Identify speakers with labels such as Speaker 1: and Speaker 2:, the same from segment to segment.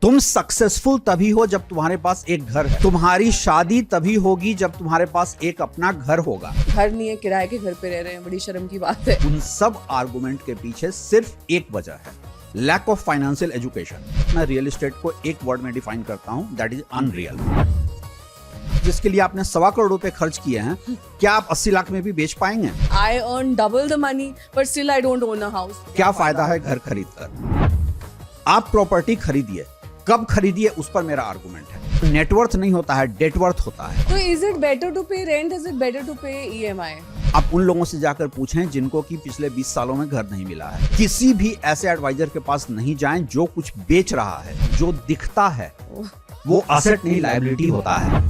Speaker 1: तुम सक्सेसफुल तभी हो जब तुम्हारे पास एक घर है। तुम्हारी शादी तभी होगी जब तुम्हारे पास एक अपना घर होगा।
Speaker 2: घर नहीं है, किराए के घर पे रह रहे हैं, बड़ी शर्म की बात है।
Speaker 1: उन सब आर्गुमेंट के पीछे सिर्फ एक वजह है, लैक ऑफ फाइनेंशियल एजुकेशन। मैं रियल एस्टेट को एक वर्ड में डिफाइन करता हूं, दैट इज अनरियल। जिसके लिए आपने 1.25 करोड़ रुपए खर्च किए हैं, क्या आप 80 लाख में भी बेच पाएंगे?
Speaker 2: I earn double the money, but still I don't own a house.
Speaker 1: क्या फायदा है घर खरीद कर? आप प्रॉपर्टी खरीदिए, कब खरीदिए उस पर मेरा आर्गुमेंट है। नेटवर्थ नहीं होता है, डेटवर्थ होता है।
Speaker 2: तो is it better to pay rent? Is it better to pay EMI?
Speaker 1: आप उन लोगों से जाकर पूछें जिनको कि पिछले 20 सालों में घर नहीं मिला है। किसी भी ऐसे एडवाइजर के पास नहीं जाएं जो कुछ बेच रहा है। जो दिखता है वो असेट नहीं, लायबिलिटी होता है।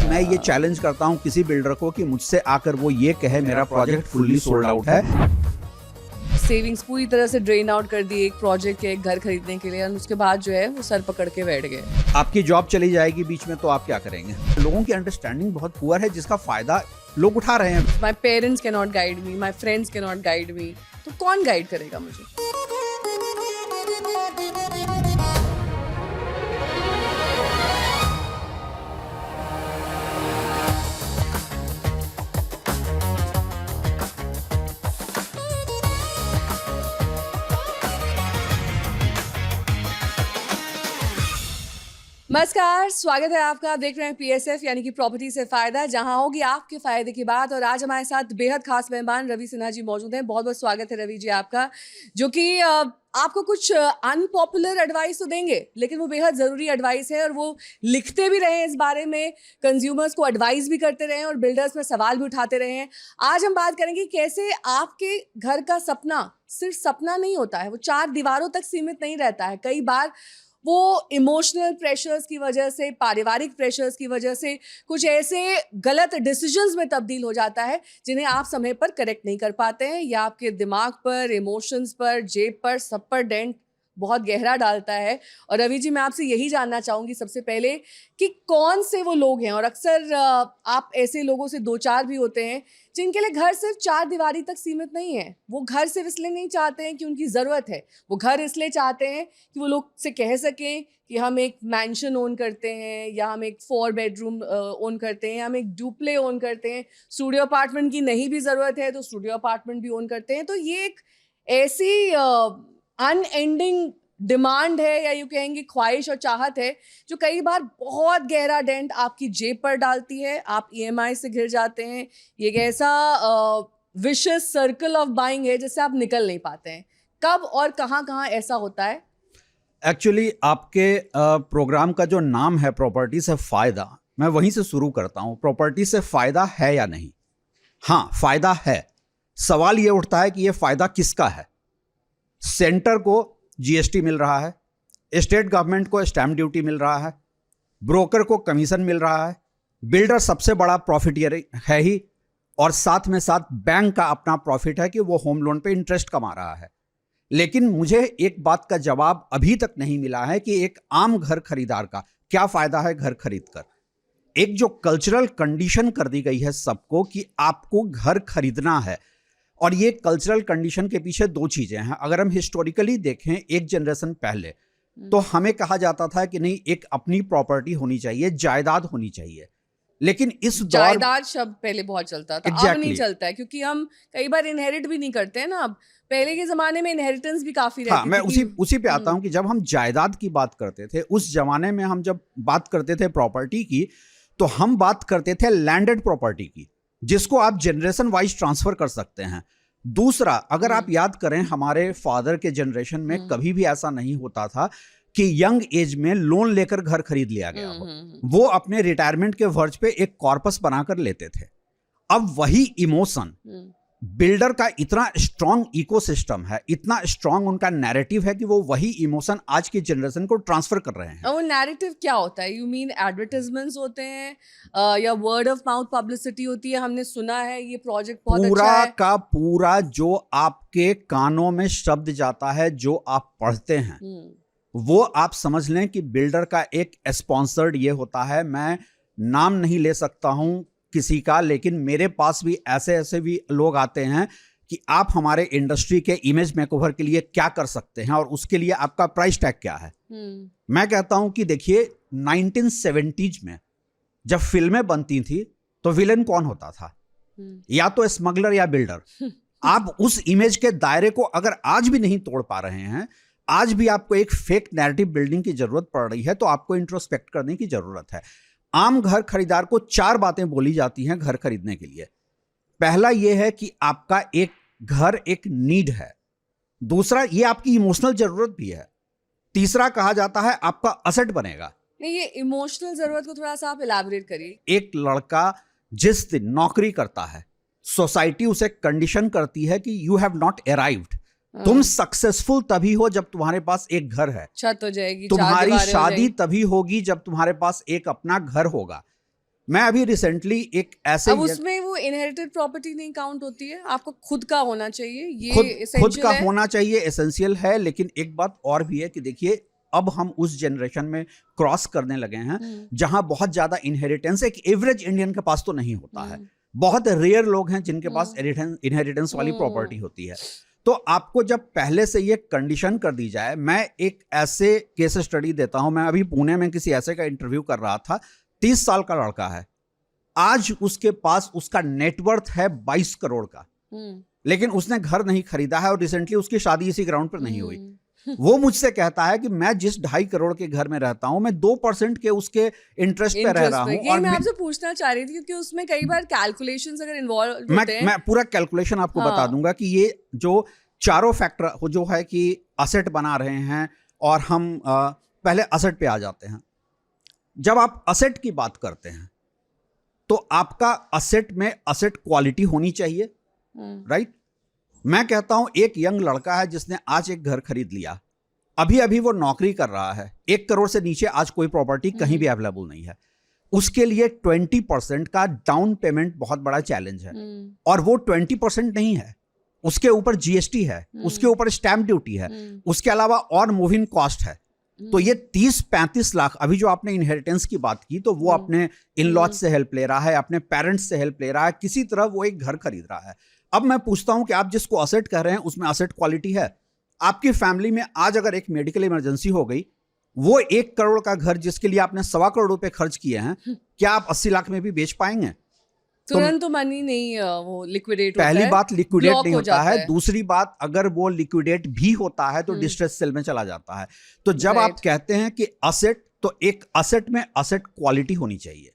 Speaker 1: मैं ये चैलेंज करता हूं किसी बिल्डर को कि मुझसे आकर वो ये कहे मेरा प्रोजेक्ट फुल्ली सोल्ड आउट है।
Speaker 2: सेविंग्स पूरी तरह से ड्रेन आउट कर दी एक प्रोजेक्ट के, एक घर खरीदने के लिए, और उसके बाद जो है वो सर पकड़ के बैठ गए।
Speaker 1: आपकी जॉब चली जाएगी बीच में तो आप क्या करेंगे? लोगों की अंडरस्टैंडिंग बहुत पुअर है जिसका फायदा लोग उठा रहे हैं।
Speaker 2: My parents can not guide me, my friends can not guide me, तो कौन गाइड करेगा मुझे? नमस्कार, स्वागत है आपका। आप देख रहे हैं PSF यानी कि प्रॉपर्टी से फायदा, जहां होगी आपके फायदे की बात। और आज हमारे साथ बेहद खास मेहमान रवि सिन्हा जी मौजूद हैं। बहुत बहुत स्वागत है रवि जी आपका, जो कि आपको कुछ अनपॉपुलर एडवाइस तो देंगे, लेकिन वो बेहद ज़रूरी एडवाइस है। और वो लिखते भी रहे हैं इस बारे में, कंज्यूमर्स को एडवाइस भी करते रहे हैं और बिल्डर्स में सवाल भी उठाते रहे हैं। आज हम बात करेंगे कैसे आपके घर का सपना सिर्फ सपना नहीं होता है, वो 4 दीवारों तक सीमित नहीं रहता है। कई बार वो इमोशनल प्रेशर्स की वजह से, पारिवारिक प्रेशर्स की वजह से कुछ ऐसे गलत डिसीजंस में तब्दील हो जाता है जिन्हें आप समय पर करेक्ट नहीं कर पाते हैं, या आपके दिमाग पर, इमोशंस पर, जेब पर, सब पर डेंट बहुत गहरा डालता है। और रवि जी, मैं आपसे यही जानना चाहूँगी सबसे पहले कि कौन से वो लोग हैं, और अक्सर आप ऐसे लोगों से 2-4 भी होते हैं जिनके लिए घर सिर्फ 4 दीवारी तक सीमित नहीं है। वो घर सिर्फ इसलिए नहीं चाहते हैं कि उनकी ज़रूरत है, वो घर इसलिए चाहते हैं कि वो लोग से कह सकें कि हम एक मैंशन ओन करते हैं, या हम एक 4 बेडरूम ओन करते हैं, हम एक डुप्ले ओन करते हैं। स्टूडियो अपार्टमेंट की नहीं भी ज़रूरत है तो स्टूडियो अपार्टमेंट भी ओन करते हैं। तो ये एक ऐसी अनएंडिंग डिमांड है, या यूँ कहेंगे ख्वाहिश और चाहत है, जो कई बार बहुत गहरा डेंट आपकी जेब पर डालती है। आप EMI से घिर जाते हैं। ये एक ऐसा विशियस सर्कल ऑफ बाइंग है जिससे आप निकल नहीं पाते हैं। कब और कहाँ ऐसा होता है?
Speaker 1: एक्चुअली आपके प्रोग्राम का जो नाम है प्रॉपर्टी से फायदा, मैं वहीं से शुरू करता हूं। प्रॉपर्टी से फायदा है या नहीं? हाँ, फायदा है। सवाल ये उठता है कि ये फायदा किसका है? सेंटर को GST मिल रहा है, स्टेट गवर्नमेंट को स्टैम्प ड्यूटी मिल रहा है, ब्रोकर को कमीशन मिल रहा है, बिल्डर सबसे बड़ा प्रॉफिटियर है ही, और साथ में साथ बैंक का अपना प्रॉफिट है कि वो होम लोन पे इंटरेस्ट कमा रहा है। लेकिन मुझे एक बात का जवाब अभी तक नहीं मिला है कि एक आम घर खरीदार का क्या फायदा है घर खरीद कर। एक जो कल्चरल कंडीशन कर दी गई है सबको कि आपको घर खरीदना है, और ये कल्चरल कंडीशन के पीछे 2 चीजें हैं। अगर हम हिस्टोरिकली देखें, एक जनरेशन पहले तो हमें कहा जाता था कि नहीं, एक अपनी प्रॉपर्टी होनी चाहिए, जायदाद होनी चाहिए। लेकिन इस दौर
Speaker 2: जायदाद शब्द पहले बहुत चलता था।
Speaker 1: Exactly.
Speaker 2: अब नहीं चलता है, क्योंकि हम कई बार इनहेरिट भी नहीं करते हैं ना। अब पहले के जमाने में इनहेरिटेंस भी काफी रहती
Speaker 1: हाँ, मैं
Speaker 2: थी।
Speaker 1: उसी पे आता हूं कि जब हम जायदाद की बात करते थे, उस जमाने में हम जब बात करते थे प्रॉपर्टी की, तो हम बात करते थे लैंडेड प्रॉपर्टी की, जिसको आप जनरेशन वाइज ट्रांसफर कर सकते हैं। दूसरा, अगर आप याद करें, हमारे फादर के जनरेशन में कभी भी ऐसा नहीं होता था कि यंग एज में लोन लेकर घर खरीद लिया गया हो। वो अपने रिटायरमेंट के वर्ज पे एक कॉर्पस बनाकर लेते थे। अब वही इमोशन, बिल्डर का इतना स्ट्रांग इकोसिस्टम है, इतना स्ट्रांग उनका नैरेटिव है कि वो वही इमोशन आज की जनरेशन को ट्रांसफर कर रहे हैं।
Speaker 2: वो नैरेटिव क्या होता है? यू मीन एडवर्टाइजमेंट्स होते हैं, या वर्ड ऑफ माउथ पब्लिसिटी होती है? हमने सुना है ये प्रोजेक्ट बहुत अच्छा है।
Speaker 1: पूरा का पूरा जो आपके कानों में शब्द जाता है, जो आप पढ़ते हैं, वो आप समझ लें कि बिल्डर का एक स्पॉन्सर्ड ये होता है। मैं नाम नहीं ले सकता हूं किसी का, लेकिन मेरे पास भी ऐसे भी लोग आते हैं कि आप हमारे इंडस्ट्री के इमेज मेकओवर के लिए क्या कर सकते हैं और उसके लिए आपका प्राइस टैग क्या है। मैं कहता हूं कि देखिए 1970s में जब फिल्में बनती थी तो विलेन कौन होता था, या तो स्मगलर या बिल्डर। आप उस इमेज के दायरे को अगर आज भी नहीं तोड़ पा रहे हैं, आज भी आपको एक फेक नैरेटिव बिल्डिंग की जरूरत पड़ रही है, तो आपको इंट्रोस्पेक्ट करने की जरूरत है। आम घर खरीदार को 4 बातें बोली जाती हैं घर खरीदने के लिए। पहला यह है कि आपका एक घर एक नीड है। दूसरा, ये आपकी इमोशनल जरूरत भी है। तीसरा कहा जाता है आपका असेट बनेगा।
Speaker 2: नहीं, ये इमोशनल जरूरत को थोड़ा सा आप इलैबोरेट करिए।
Speaker 1: एक लड़का जिस दिन नौकरी करता है, सोसाइटी उसे कंडीशन करती है कि यू हैव नॉट अराइव्ड। तुम सक्सेसफुल तभी हो जब तुम्हारे पास एक घर है,
Speaker 2: छत हो जाएगी,
Speaker 1: तुम्हारी शादी तभी होगी जब तुम्हारे पास एक अपना घर होगा। मैं अभी रिसेंटली एक ऐसे,
Speaker 2: अब उसमें वो इनहेरिटेड प्रॉपर्टी नहीं काउंट होती है, आपको खुद का होना चाहिए, ये
Speaker 1: खुद का
Speaker 2: है।
Speaker 1: होना चाहिए, एसेंशियल है। लेकिन एक बात और भी है कि देखिए अब हम उस जनरेशन में क्रॉस करने लगे हैं जहां बहुत ज्यादा इनहेरिटेंस एक एवरेज इंडियन के पास तो नहीं होता है। बहुत रेयर लोग हैं जिनके पास इनहेरिटेंस वाली प्रॉपर्टी होती है। तो आपको जब पहले से ये कंडीशन कर दी जाए, मैं एक ऐसे केस स्टडी देता हूं। मैं अभी पुणे में किसी ऐसे का इंटरव्यू कर रहा था, 30 साल का लड़का है, आज उसके पास उसका नेटवर्थ है 22 करोड़ का, लेकिन उसने घर नहीं खरीदा है और रिसेंटली उसकी शादी इसी ग्राउंड पर नहीं हुई। वो मुझसे कहता है कि मैं जिस 2.5 करोड़ के घर में रहता हूं, मैं 2% के उसके इंटरेस्ट पे रह रहा हूं।
Speaker 2: और मैं आपसे पूछना चाह रही थी क्योंकि उसमें कई बार कैलकुलेशंस अगर इन्वॉल्व होते हैं।
Speaker 1: मैं पूरा कैलकुलेशन आपको बता दूंगा कि ये जो चारों फैक्टर जो है कि असेट बना रहे हैं, और हम पहले असेट पे आ जाते हैं। जब आप असेट की बात करते हैं तो आपका असेट में असेट क्वालिटी होनी चाहिए, राइट। मैं कहता हूं एक यंग लड़का है जिसने आज एक घर खरीद लिया, अभी अभी वो नौकरी कर रहा है, 1 करोड़ से नीचे आज कोई प्रॉपर्टी कहीं भी अवेलेबल नहीं है। उसके लिए 20% का डाउन पेमेंट बहुत बड़ा चैलेंज है, और वो 20% नहीं है, उसके ऊपर जीएसटी है, उसके ऊपर स्टैंप ड्यूटी है, उसके अलावा और मूविंग कॉस्ट है। तो ये 30-35 लाख, अभी जो आपने इनहेरिटेंस की बात की, तो वो अपने इन लॉज से हेल्प ले रहा है, अपने पेरेंट्स से हेल्प ले रहा है, किसी तरह वो एक घर खरीद रहा है। अब मैं पूछता हूं कि आप जिसको असेट कह रहे हैं उसमें असेट क्वालिटी है? आपकी फैमिली में आज अगर एक मेडिकल इमरजेंसी हो गई, वो 1 करोड़ का घर जिसके लिए आपने 1.25 करोड़ रुपए खर्च किए हैं, क्या आप 80 लाख में भी बेच पाएंगे?
Speaker 2: तुरंत तो मनी नहीं वो लिक्विडेट होता है।
Speaker 1: पहली बात लिक्विडेट नहीं होता है। दूसरी बात, अगर वो लिक्विडेट भी होता है तो डिस्ट्रेस सेल में चला जाता है। तो जब आप कहते हैं कि असेट, तो एक असेट में असेट क्वालिटी होनी चाहिए।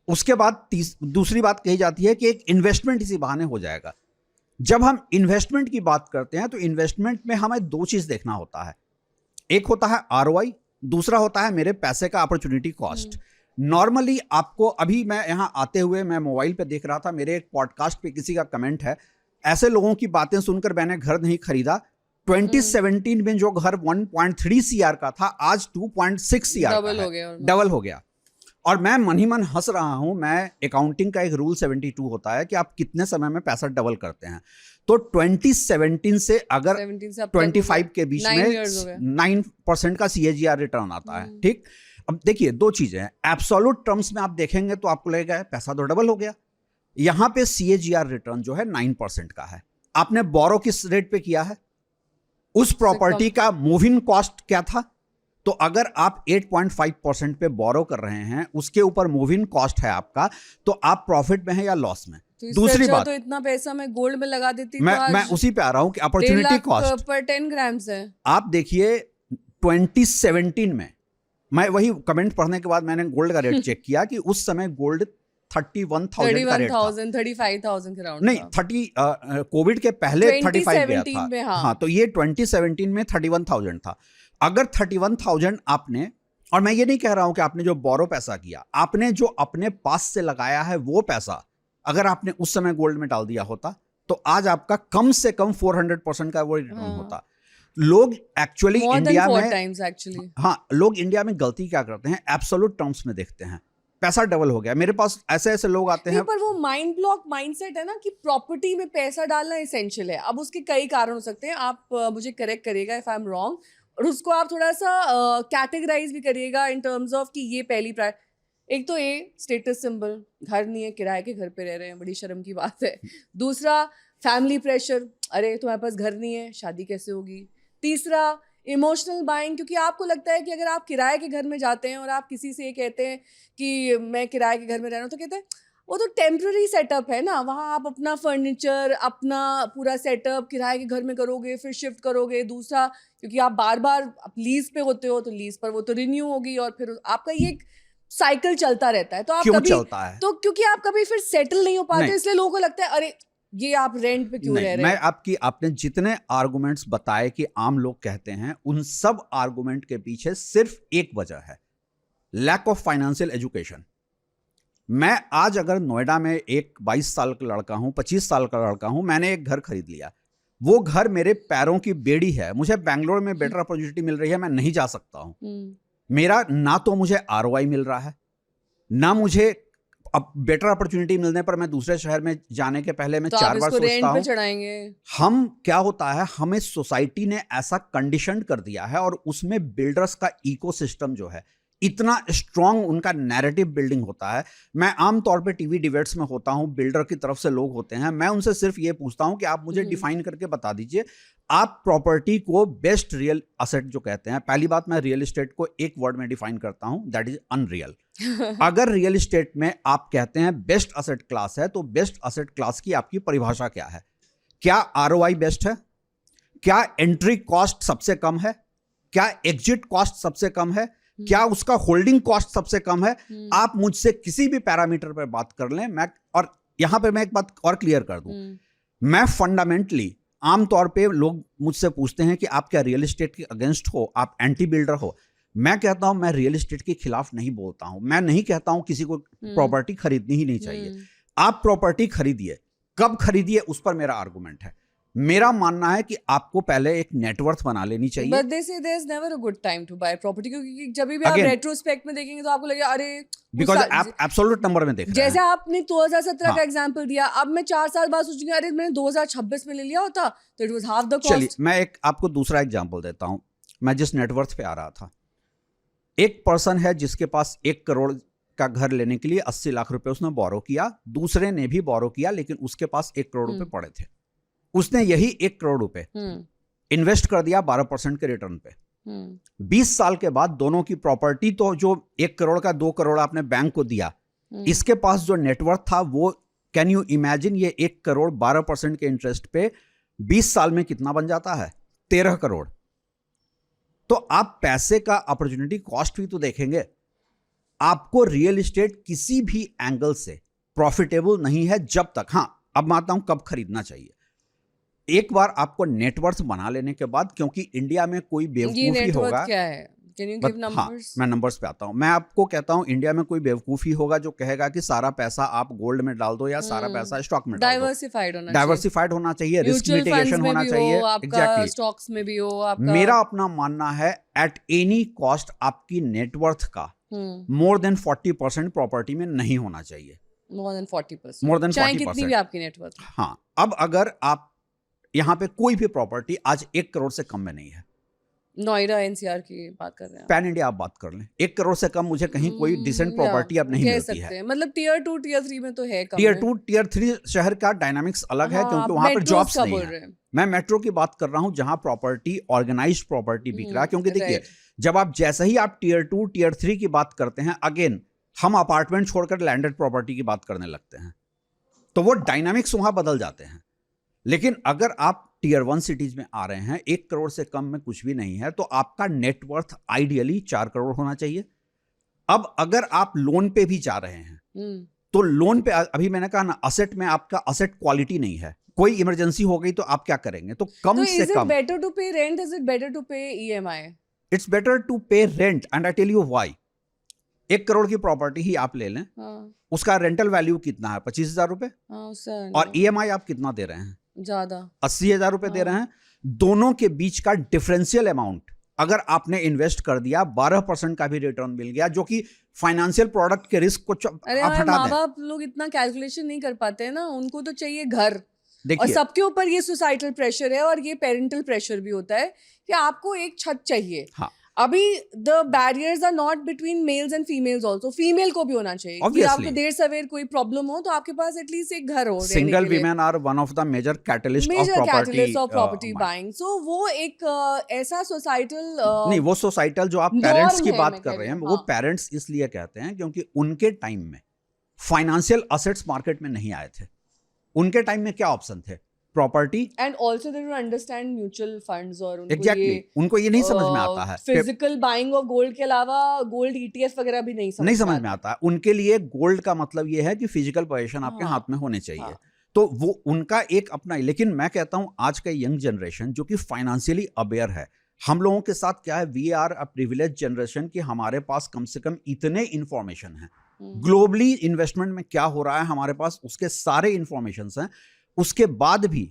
Speaker 1: उसके बाद दूसरी बात कही जाती है कि एक इन्वेस्टमेंट इसी बहाने हो जाएगा। जब हम इन्वेस्टमेंट की बात करते हैं तो इन्वेस्टमेंट में हमें 2 चीज देखना होता है। एक होता है आरओआई, दूसरा होता है मेरे पैसे का अपॉर्चुनिटी कॉस्ट। नॉर्मली आपको, अभी मैं यहां आते हुए मैं मोबाइल पे देख रहा था, मेरे एक पॉडकास्ट पे किसी का कमेंट है, ऐसे लोगों की बातें सुनकर मैंने घर नहीं खरीदा। 2017 में जो घर 1.3 CR का था, आज 2.6 CR डबल हो गया। और मैं मन ही मन हंस रहा हूं। मैं अकाउंटिंग का एक रूल 72 होता है कि आप कितने समय में पैसा डबल करते हैं। तो 2017 से अगर 25 के बीच में 9% का CAGR रिटर्न आता है, ठीक। अब देखिए 2 चीजें हैं। एब्सोल्यूट टर्म्स में आप देखेंगे तो आपको लगेगा पैसा तो डबल हो गया। यहां पे CAGR रिटर्न जो है 9% का है। आपने बोरो किस रेट पे किया है? उस प्रॉपर्टी का मूविंग कॉस्ट क्या था? तो अगर आप 8.5% पे बोरो कर रहे हैं, उसके ऊपर मूविंग कॉस्ट है आपका, तो आप प्रॉफिट में हैं या लॉस में?
Speaker 2: तो
Speaker 1: दूसरी बात,
Speaker 2: तो इतना पैसा मैं गोल्ड में लगा देती।
Speaker 1: मैं उसी पे आ रहा हूं कि अपॉर्चुनिटी कॉस्ट
Speaker 2: पर 10 ग्राम्स है। आप
Speaker 1: देखिए 2017 में, मैं वही कमेंट पढ़ने के बाद मैंने गोल्ड का रेट चेक किया कि उस समय गोल्ड 31,000 का रेट था।
Speaker 2: 35,000 के राउंड
Speaker 1: नहीं, 30 कोविड के पहले 35 गया था। हाँ, तो ये 2017 में 31,000 था। अगर 31,000 आपने, और मैं ये नहीं कह रहा हूं कि आपने जो बोरो पैसा किया, आपने जो अपने पास से लगाया है वो पैसा अगर आपने उस समय गोल्ड में डाल दिया होता तो आज आपका कम से कम 400% का वो रिटर्न होता। लोग एक्चुअली इंडिया में, हाँ, लोग इंडिया में गलती क्या करते हैं, एब्सोल्यूट टर्म्स में देखते हैं पैसा डबल हो गया। मेरे पास ऐसे लोग आते हैं,
Speaker 2: पर वो माइंड ब्लॉक माइंडसेट है ना कि प्रॉपर्टी में पैसा डालना एसेंशियल है। अब उसके कई कारण हो सकते हैं, आप मुझे करेक्ट करिएगा इफ आई एम रॉन्ग, और उसको आप थोड़ा सा कैटेगराइज भी करिएगा इन टर्म्स ऑफ कि ये पहली एक तो ये स्टेटस सिंबल, घर नहीं है, किराए के घर पे रह रहे हैं, बड़ी शर्म की बात है। दूसरा फैमिली प्रेशर, अरे तुम्हारे पास घर नहीं है, शादी कैसे होगी। तीसरा इमोशनल बाइंग, क्योंकि आपको लगता है कि अगर आप किराए के घर में जाते हैं और आप किसी से ये कहते हैं कि मैं किराए के घर में रह रहा हूँ, तो कहते हैं वो तो टेम्पररी सेटअप है ना, वहाँ आप अपना फर्नीचर, अपना पूरा सेटअप किराए के घर में करोगे, फिर शिफ्ट करोगे। दूसरा, क्योंकि आप बार बार लीज पे होते हो, तो लीज पर वो तो रिन्यू होगी और फिर आपका ये एक साइकिल चलता रहता है। तो आप
Speaker 1: क्यों
Speaker 2: कभी
Speaker 1: चलता है?
Speaker 2: तो क्योंकि आप कभी फिर सेटल नहीं हो पाते,
Speaker 1: नहीं।
Speaker 2: इसलिए लोगों को लगता है अरे ये आप रेंट पे क्यों रह
Speaker 1: नहीं,
Speaker 2: रहे
Speaker 1: मैं
Speaker 2: हैं।
Speaker 1: आपने जितने आर्गुमेंट्स बताए कि आम लोग कहते हैं, उन सब आर्गुमेंट के पीछे सिर्फ एक वजह है, लैक ऑफ फाइनेंशियल एजुकेशन। मैं आज अगर नोएडा में एक 22 साल का लड़का हूं, 25 साल का लड़का हूं, मैंने एक घर खरीद लिया, वो घर मेरे पैरों की बेड़ी है, मुझे बैंगलोर में बेटर अपॉर्चुनिटी मिल रही है, मैं नहीं जा सकता हूं। मेरा ना तो मुझे आरओआई मिल रहा है, ना मुझे अब बेटर अपॉर्चुनिटी मिलने पर मैं दूसरे शहर में जाने के पहले मैं
Speaker 2: तो
Speaker 1: 4
Speaker 2: आप
Speaker 1: बार
Speaker 2: इसको रेंट
Speaker 1: सोचता
Speaker 2: पे
Speaker 1: हूं।
Speaker 2: चढ़ाएंगे।
Speaker 1: हम क्या होता है, हमें सोसाइटी ने ऐसा कंडीशन कर दिया है और उसमें बिल्डर्स का इकोसिस्टम जो है इतना स्ट्रांग, उनका नैरेटिव बिल्डिंग होता है। मैं आमतौर पे टीवी डिबेट्स में होता हूं, बिल्डर की तरफ से लोग होते हैं, मैं उनसे सिर्फ ये पूछता हूं कि आप मुझे डिफाइन करके बता दीजिए, आप प्रॉपर्टी को बेस्ट रियल असेट जो कहते हैं, पहली बात मैं रियल एस्टेट को एक वर्ड में डिफाइन करता हूं, दैट इज अनरियल। अगर रियल एस्टेट में आप कहते हैं बेस्ट असेट क्लास है, तो बेस्ट असेट क्लास की आपकी परिभाषा क्या है? क्या आरओआई बेस्ट है? क्या एंट्री कॉस्ट सबसे कम है? क्या एग्जिट कॉस्ट सबसे कम है? क्या उसका होल्डिंग कॉस्ट सबसे कम है? आप मुझसे किसी भी पैरामीटर पर बात कर लें, मैं, और यहां पे मैं एक बात और क्लियर कर दूं, मैं फंडामेंटली, आमतौर पे लोग मुझसे पूछते हैं कि आप क्या रियल एस्टेट के अगेंस्ट हो, आप एंटी बिल्डर हो। मैं कहता हूं मैं रियल एस्टेट के खिलाफ नहीं बोलता हूं, मैं नहीं कहता हूं किसी को प्रॉपर्टी खरीदनी ही नहीं चाहिए। आप प्रॉपर्टी खरीदिए, कब खरीदिए उस पर मेरा आर्गुमेंट है। मेरा मानना है कि आपको पहले एक नेटवर्थ बना लेनी चाहिए।
Speaker 2: But they say there's never a good time to buy property, क्योंकि जब भी आप
Speaker 1: Again,
Speaker 2: रेट्रोस्पेक्ट में देखेंगे तो आपको लगेगा अरे
Speaker 1: बिकॉज आप एब्सोल्यूट नंबर में देख रहे
Speaker 2: जैसे
Speaker 1: हैं।
Speaker 2: आपने 2017
Speaker 1: हाँ।
Speaker 2: का एग्जांपल दिया, अब मैं 4 साल बाद सोचूंगी अरे मैंने 2026 में ले लिया होता तो इट वाज हाफ द
Speaker 1: चलिए
Speaker 2: कॉस्ट।
Speaker 1: मैं एक आपको दूसरा एग्जांपल देता हूं। मैं जिस नेटवर्थ पे आ रहा था, एक पर्सन है जिसके पास 1 करोड़ का घर लेने के लिए 80 लाख रुपए उसने बोरो किया, दूसरे ने भी बोरो किया, लेकिन उसके पास 1 करोड़ रुपए पड़े थे। उसने यही 1 करोड़ रुपए इन्वेस्ट कर दिया 12% के रिटर्न पे। 20 साल के बाद दोनों की प्रॉपर्टी, तो जो 1 करोड़ का 2 करोड़ आपने बैंक को दिया, इसके पास जो नेटवर्थ था वो, कैन यू इमेजिन, ये 1 करोड़ 12% के इंटरेस्ट पे 20 साल में कितना बन जाता है? 13 करोड़। तो आप पैसे का अपॉर्चुनिटी कॉस्ट भी तो देखेंगे। आपको रियल एस्टेट किसी भी एंगल से प्रॉफिटेबल नहीं है जब तक, हाँ अब मानता हूं कब खरीदना चाहिए, एक बार आपको नेटवर्थ बना लेने के बाद, क्योंकि इंडिया में कोई बेवकूफी होगा।
Speaker 2: क्या है? Can you give numbers?
Speaker 1: हाँ, मैं नंबर्स पे आता हूं। मैं आपको कहता हूं, इंडिया में कोई बेवकूफी होगा जो कहेगा कि सारा पैसा आप गोल्ड में डाल दो या सारा पैसा स्टॉक में डाल दो। डाइवर्सिफाइड होना चाहिए, रिस्क मिटिगेशन होना चाहिए।
Speaker 2: एग्जैक्टली, स्टॉक्स में भी हो आपका।
Speaker 1: मेरा अपना मानना है एट एनी कॉस्ट आपकी नेटवर्थ का मोर देन 40% प्रॉपर्टी में नहीं होना चाहिए।
Speaker 2: मोर देन 40%,
Speaker 1: मोर देन
Speaker 2: चाहे
Speaker 1: 40%,
Speaker 2: कितनी भी आपकी नेटवर्थ।
Speaker 1: हाँ, अब अगर आप यहाँ पे कोई भी प्रॉपर्टी आज 1 करोड़ से कम में नहीं है,
Speaker 2: नोएडा एनसीआर की बात कर रहे हैं,
Speaker 1: पैन इंडिया आप बात कर लें, 1 करोड़ से कम मुझे कहीं कोई डिसेंट प्रॉपर्टी अब नहीं मिलती है।
Speaker 2: मतलब टियर 2 टियर 3 में तो है कम।
Speaker 1: टियर 2 टियर 3 शहर का डायनामिक्स अलग है, क्योंकि वहां पर जॉब्स नहीं है। मैं मेट्रो की बात कर रहा हूं जहां प्रॉपर्टी, ऑर्गेनाइज्ड प्रॉपर्टी बिक रहा है। क्योंकि देखिए, जब आप जैसे ही आप टियर 2 टियर 3 की बात करते हैं, अगेन हम अपार्टमेंट छोड़कर लैंडेड प्रॉपर्टी की बात करने लगते हैं, तो वो डायनामिक्स वहां बदल जाते हैं। लेकिन अगर आप टियर 1 सिटीज में आ रहे हैं, 1 करोड़ से कम में कुछ भी नहीं है, तो आपका नेटवर्थ आइडियली 4 करोड़ होना चाहिए। अब अगर आप लोन पे भी जा रहे हैं, तो लोन पे, अभी मैंने कहा ना, असेट में आपका असेट क्वालिटी नहीं है, कोई इमरजेंसी हो गई तो आप क्या करेंगे? तो कम से कम,
Speaker 2: better to pay rent, is it better to pay EMI?
Speaker 1: It's better to pay rent, and I tell you why. 1 crore की प्रॉपर्टी ही आप ले लें, उसका रेंटल वैल्यू कितना है? 25,000 रुपए, और ईएमआई आप कितना दे रहे हैं?
Speaker 2: ज्यादा,
Speaker 1: 80,000 रुपए दे रहे हैं। दोनों के बीच का डिफरेंशियल अमाउंट अगर आपने इन्वेस्ट कर दिया, 12% का भी रिटर्न मिल गया, जो कि फाइनेंशियल प्रोडक्ट के रिस्क को आप हटा दें।
Speaker 2: माँ बाप लोग इतना कैलकुलेशन नहीं कर पाते हैं ना, उनको तो चाहिए घर। और सबके ऊपर ये सोसाइटल प्रेशर है और ये पेरेंटल प्रेशर भी होता है कि आपको एक छत चाहिए।
Speaker 1: हाँ।
Speaker 2: अभी the barriers are not between males and females also, female को भी होना चाहिए कि
Speaker 1: Obviously.
Speaker 2: आपको देर सवेर कोई प्रॉब्लम हो तो आपके पास एटलीस्ट एक घर हो रहने
Speaker 1: सिंगल
Speaker 2: के लिए।
Speaker 1: Women are one of the major catalyst of
Speaker 2: major
Speaker 1: property
Speaker 2: catalyst of property buying. So वो एक ऐसा सोसाइटल
Speaker 1: नहीं, वो सोसाइटल जो आप
Speaker 2: norm
Speaker 1: पेरेंट्स की
Speaker 2: है,
Speaker 1: बात
Speaker 2: मैं
Speaker 1: कर
Speaker 2: कह
Speaker 1: रहे
Speaker 2: रही
Speaker 1: हैं,
Speaker 2: हूँ,
Speaker 1: वो
Speaker 2: हाँ।
Speaker 1: पेरेंट्स इसलिए कहते हैं क्योंकि उनके टाइम में फाइनेंशियल असेट्स मार्केट में नहीं आए थे। उनके टाइम में क्या ऑप्शन थे? Property.
Speaker 2: And also they don't understand mutual funds और उनको
Speaker 1: एग्जैक्टली, उनको ये नहीं समझ में आता है।
Speaker 2: फिजिकल बाइंग ऑफ गोल्ड के अलावा गोल्ड ईटीएफ वगैरह भी नहीं
Speaker 1: समझ में आता है। उनके लिए गोल्ड का मतलब ये है कि फिजिकल पोजीशन आपके
Speaker 2: हाँ,
Speaker 1: हाथ में होने चाहिए।
Speaker 2: हाँ।
Speaker 1: तो वो उनका एक अपना ही, लेकिन मैं कहता हूं आज का यंग जनरेशन जो कि फाइनेंशियली अवेयर है, हम लोगों के साथ क्या है, we are a privilege generation कि हमारे पास कम से कम इतने इंफॉर्मेशन है, ग्लोबली इन्वेस्टमेंट में क्या हो रहा है हमारे पास उसके सारे इंफॉर्मेशन हैं। उसके बाद भी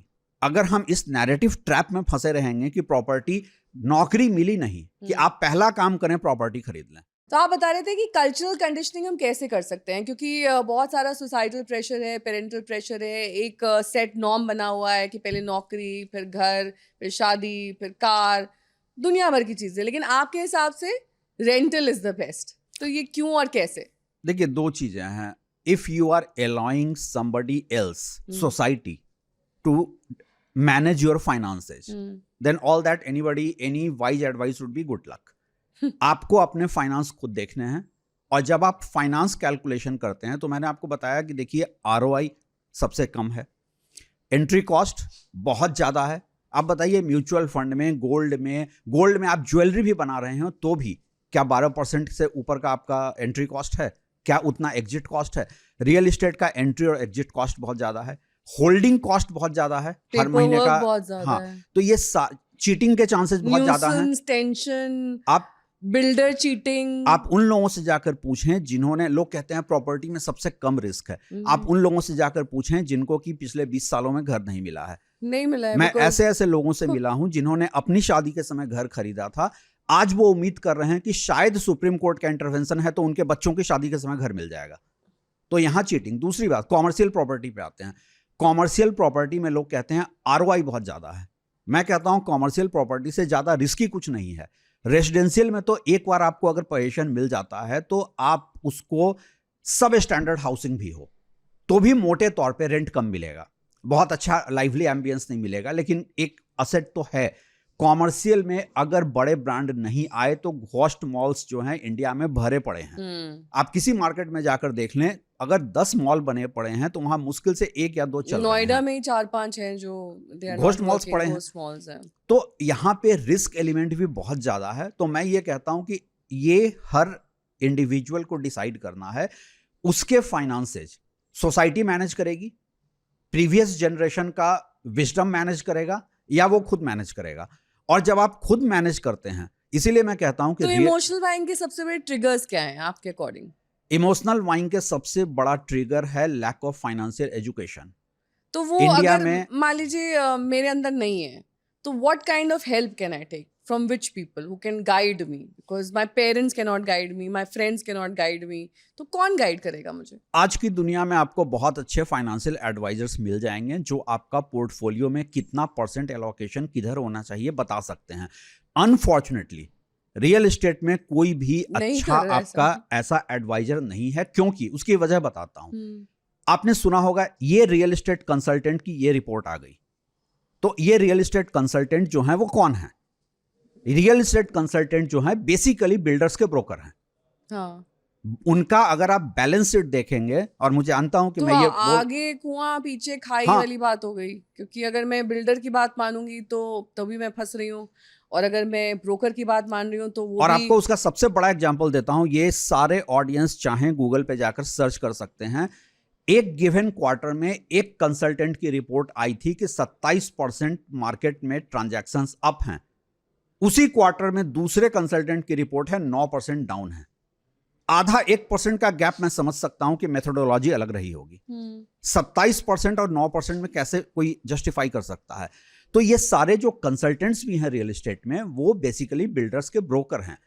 Speaker 1: अगर हम इस नैरेटिव ट्रैप में फंसे रहेंगे कि प्रॉपर्टी, नौकरी मिली नहीं कि आप पहला काम करें प्रॉपर्टी खरीद लें।
Speaker 2: तो आप बता रहे थे कि कल्चरल कंडीशनिंग हम कैसे कर सकते हैं, क्योंकि बहुत सारा सोसाइटल प्रेशर है, पेरेंटल प्रेशर है, एक सेट नॉर्म बना हुआ है कि पहले नौकरी, फिर घर, फिर शादी, फिर कार, दुनिया भर की चीजें। लेकिन आपके हिसाब से रेंटल इज द बेस्ट, तो ये क्यों और कैसे?
Speaker 1: देखिए, दो चीजें हैं। If you are allowing somebody else, society, to manage your finances, then all that any wise advice would be good luck. आपको अपने फाइनेंस खुद देखने हैं, और जब आप फाइनेंस कैलकुलेशन करते हैं तो मैंने आपको बताया कि देखिए आरओआई सबसे कम है, एंट्री कॉस्ट बहुत ज़्यादा है। आप बताइए म्यूचुअल फंड में, गोल्ड में आप ज्वेलरी भी बना रहे हो तो भी क्या 12% से ऊपर का आपका एंट्री कॉस्ट है? क्या उतना एग्जिट कॉस्ट है? रियल एस्टेट का एंट्री और एग्जिट कॉस्ट बहुत ज़्यादा है, होल्डिंग कॉस्ट बहुत ज़्यादा है, हर महीने का
Speaker 2: बहुत ज्यादा
Speaker 1: हाँ,
Speaker 2: है,
Speaker 1: तो ये चीटिंग के चांसेस बहुत ज़्यादा हैं।
Speaker 2: टेंशन,
Speaker 1: आप
Speaker 2: बिल्डर चीटिंग।
Speaker 1: आप उन लोगों से जाकर पूछें जिन्होंने, लोग कहते हैं प्रॉपर्टी में सबसे कम रिस्क है, आप उन लोगों से जाकर पूछें जिनको कि पिछले 20 सालों में घर नहीं मिला है।
Speaker 2: नहीं मिला है।
Speaker 1: मैं ऐसे लोगों से मिला हूं जिन्होंने अपनी शादी के समय घर खरीदा था, आज वो उम्मीद कर रहे हैं कि शायद सुप्रीम कोर्ट का इंटरवेंशन है तो उनके बच्चों की शादी के समय घर मिल जाएगा। तो यहां चीटिंग। दूसरी बात, कॉमर्शियल प्रॉपर्टी पे आते हैं। कॉमर्शियल प्रॉपर्टी में लोग कहते हैं आरओआई बहुत ज्यादा है। मैं कहता हूं कॉमर्शियल प्रॉपर्टी से ज्यादा रिस्की कुछ नहीं है। रेजिडेंशियल में तो एक बार आपको अगर पोजीशन मिल जाता है तो आप उसको, सब स्टैंडर्ड हाउसिंग भी हो तो भी मोटे तौर पे रेंट कम मिलेगा, बहुत अच्छा लाइवली एम्बियंस नहीं मिलेगा, लेकिन एक असेट तो है। कॉमर्शियल में अगर बड़े ब्रांड नहीं आए तो घोस्ट मॉल्स जो हैं इंडिया में भरे पड़े हैं। आप किसी मार्केट में जाकर देख लें, अगर 10 मॉल बने पड़े हैं तो वहां मुश्किल से 1 या 2 चल रहे हैं।
Speaker 2: नोएडा में ही 4-5 हैं जो
Speaker 1: घोस्ट मॉल्स पड़े हैं। तो यहाँ पे रिस्क एलिमेंट भी बहुत ज्यादा है। तो मैं ये कहता हूं कि ये हर इंडिविजुअल को डिसाइड करना है। उसके फाइनेंसेज सोसाइटी मैनेज करेगी, प्रीवियस जनरेशन का विजडम मैनेज करेगा, या वो खुद मैनेज करेगा। और जब आप खुद मैनेज करते हैं, इसीलिए मैं कहता हूं कि
Speaker 2: तो इमोशनल बाइंग के सबसे बड़े ट्रिगर्स क्या हैं आपके अकॉर्डिंग?
Speaker 1: इमोशनल बाइंग के सबसे बड़ा ट्रिगर है लैक ऑफ फाइनेंशियल एजुकेशन।
Speaker 2: तो वो
Speaker 1: इंडिया
Speaker 2: अगर
Speaker 1: में
Speaker 2: मान लीजिए मेरे अंदर नहीं है, तो what kind of help can I take from which people who can guide me? Because my parents can not guide me, my friends can not guide me, तो कौन गाइड करेगा मुझे?
Speaker 1: आज की दुनिया में आपको बहुत अच्छे फाइनेंशियल एडवाइजर्स मिल जाएंगे जो आपका पोर्टफोलियो में कितना % एलोकेशन किधर होना चाहिए बता सकते हैं। अनफॉर्चुनेटली रियल एस्टेट में कोई भी अच्छा आपका ऐसा एडवाइजर नहीं है, क्योंकि उसकी वजह बताता हूं। आपने सुना होगा ये रियल एस्टेट कंसल्टेंट की ये रिपोर्ट आ गई, तो ये रियल एस्टेट कंसल्टेंट जो है वो कौन है? रियल एस्टेट कंसल्टेंट जो है बेसिकली बिल्डर्स के ब्रोकर हैं।
Speaker 2: हाँ।
Speaker 1: उनका अगर आप बैलेंस शीट देखेंगे, और मुझे जानता हूं कि
Speaker 2: तो
Speaker 1: मैं ये
Speaker 2: आगे कुआं पीछे खाई वाली बात हो गई, क्योंकि अगर मैं बिल्डर की बात मानूंगी तो तभी मैं फंस रही हूँ, और अगर मैं ब्रोकर की बात मान रही हूँ तो वो
Speaker 1: और
Speaker 2: भी...
Speaker 1: आपको उसका सबसे बड़ा एग्जांपल देता हूं। ये सारे ऑडियंस चाहें गूगल पे जाकर सर्च कर सकते हैं। एक गिवन क्वार्टर में एक कंसल्टेंट की रिपोर्ट आई थी कि 27% मार्केट में ट्रांजैक्शंस अप हैं। उसी क्वार्टर में दूसरे कंसल्टेंट की रिपोर्ट है 9% डाउन है। आधा 1% का गैप मैं समझ सकता हूं कि मेथोडोलॉजी अलग रही होगी। 27% और 9% में कैसे कोई जस्टिफाई कर सकता है? तो ये सारे जो कंसल्टेंट्स भी हैं रियल एस्टेट में, वो बेसिकली बिल्डर्स के ब्रोकर हैं।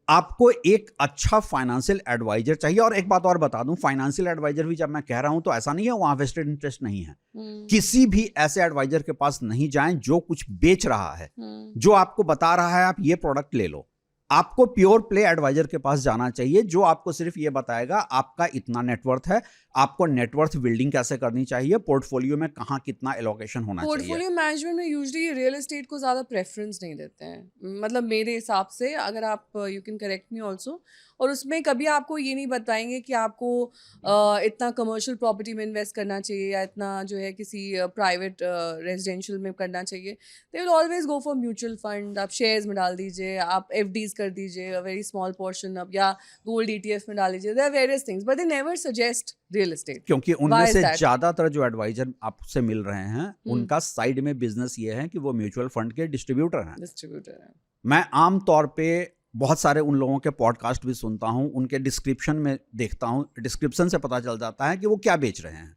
Speaker 1: आपको एक अच्छा फाइनेंशियल एडवाइजर चाहिए। और एक बात और बता दूं, फाइनेंशियल एडवाइजर भी जब मैं कह रहा हूं तो ऐसा नहीं है वहां वेस्टेड इंटरेस्ट नहीं है। किसी भी ऐसे एडवाइजर के पास नहीं जाएं जो कुछ बेच रहा है, जो आपको बता रहा है आप ये प्रोडक्ट ले लो। आपको प्योर प्ले एडवाइजर के पास जाना चाहिए, जो आपको सिर्फ ये बताएगा आपका इतना नेटवर्थ है, आपको नेटवर्थ बिल्डिंग कैसे करनी चाहिए, पोर्टफोलियो में कहाँ कितना एलोकेशन होना चाहिए।
Speaker 2: पोर्टफोलियो मैनेजमेंट में यूजुअली रियल एस्टेट को ज़्यादा प्रेफरेंस नहीं देते हैं, मतलब मेरे हिसाब से, अगर आप you can correct me also. और उसमें कभी आपको ये नहीं बताएंगे कि आपको इतना कमर्शियल प्रॉपर्टी में इन्वेस्ट करना चाहिए या इतना जो है किसी प्राइवेट रेजिडेंशियल में करना चाहिए। They will always go for mutual fund, आप शेयर्स में डाल दीजिए, आप एफडीज कर दीजिए, वेरी स्मॉल पोर्शन अब, या गोल्ड ईटीएफ में डाल दीजिए। There are various things but they never suggest real estate,
Speaker 1: क्योंकि उनमें से ज्यादातर जो एडवाइजर आपसे मिल रहे हैं उनका साइड में बिजनेस ये है कि वो म्यूचुअल फंड के डिस्ट्रीब्यूटर हैं। मैं आम तौर पे बहुत सारे उन लोगों के पॉडकास्ट भी सुनता हूं, उनके डिस्क्रिप्शन में देखता हूं, डिस्क्रिप्शन से पता चल जाता है कि वो क्या बेच रहे हैं।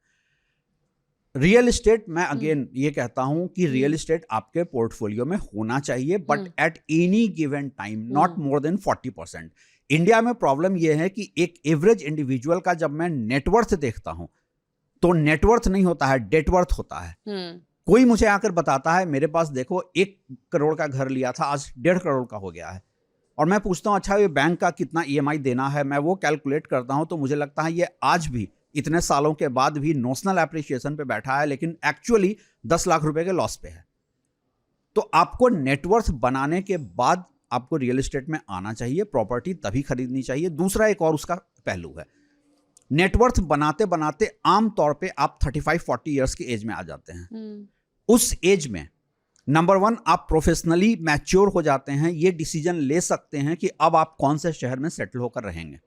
Speaker 1: रियल एस्टेट, मैं अगेन ये कहता हूं कि रियल एस्टेट आपके पोर्टफोलियो में होना चाहिए, but at any given time not more than 40%। India में प्रॉब्लम यह है कि एक एवरेज इंडिविजुअल का जब मैं नेटवर्थ देखता हूं तो नेटवर्थ नहीं होता है, डेटवर्थ होता है। कोई मुझे आकर बताता है मेरे पास देखो 1 करोड़ का घर लिया था, आज 1.5 करोड़ का हो गया है, और मैं पूछता हूं अच्छा ये बैंक का कितना ईएमआई देना है, मैं वो कैलकुलेट करता हूं तो मुझे लगता है ये आज भी इतने सालों के बाद भी नोशनल एप्रिसिएशन पे बैठा है, लेकिन एक्चुअली 10 लाख रुपए के लॉस पे है। तो आपको नेटवर्थ बनाने के बाद आपको रियल एस्टेट में आना चाहिए, प्रॉपर्टी तभी खरीदनी चाहिए। दूसरा एक और उसका पहलू है, नेटवर्थ बनाते बनाते आम तौर पे आप 35-40 इयर्स की एज में आ जाते हैं। उस एज में नंबर 1 आप प्रोफेशनली मैच्योर हो जाते हैं, ये डिसीजन ले सकते हैं कि अब आप कौन से शहर में सेटल होकर रहेंगे।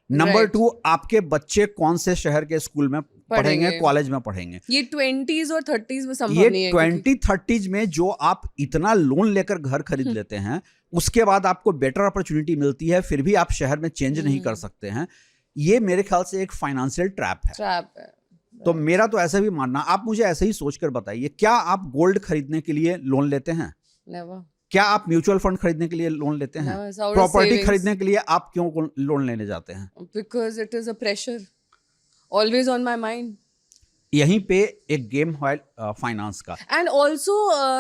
Speaker 1: नंबर 2 आपके बच्चे कौन से शहर के स्कूल में पढ़ेंगे, कॉलेज में पढ़ेंगे।
Speaker 2: ये 20s और 30s में संभव नहीं है।
Speaker 1: 20-30s में जो आप इतना लोन लेकर घर खरीद लेते हैं, उसके बाद आपको बेटर अपॉर्चुनिटी मिलती है, फिर भी आप शहर में चेंज नहीं कर सकते हैं। ये मेरे ख्याल से एक फाइनेंशियल ट्रैप है। तो मेरा तो ऐसा भी मानना, आप मुझे ऐसे ही सोचकर बताइए, क्या आप गोल्ड खरीदने के लिए लोन लेते हैं?
Speaker 2: Never.
Speaker 1: क्या आप म्यूचुअल फंड खरीदने के लिए लोन लेते हैं? प्रॉपर्टी खरीदने के लिए आप क्यों लोन लेने जाते हैं?
Speaker 2: Because it is a pressure always on my mind.
Speaker 1: यहीं पे एक गेम है फाइनेंस का।
Speaker 2: एंड ऑल्सो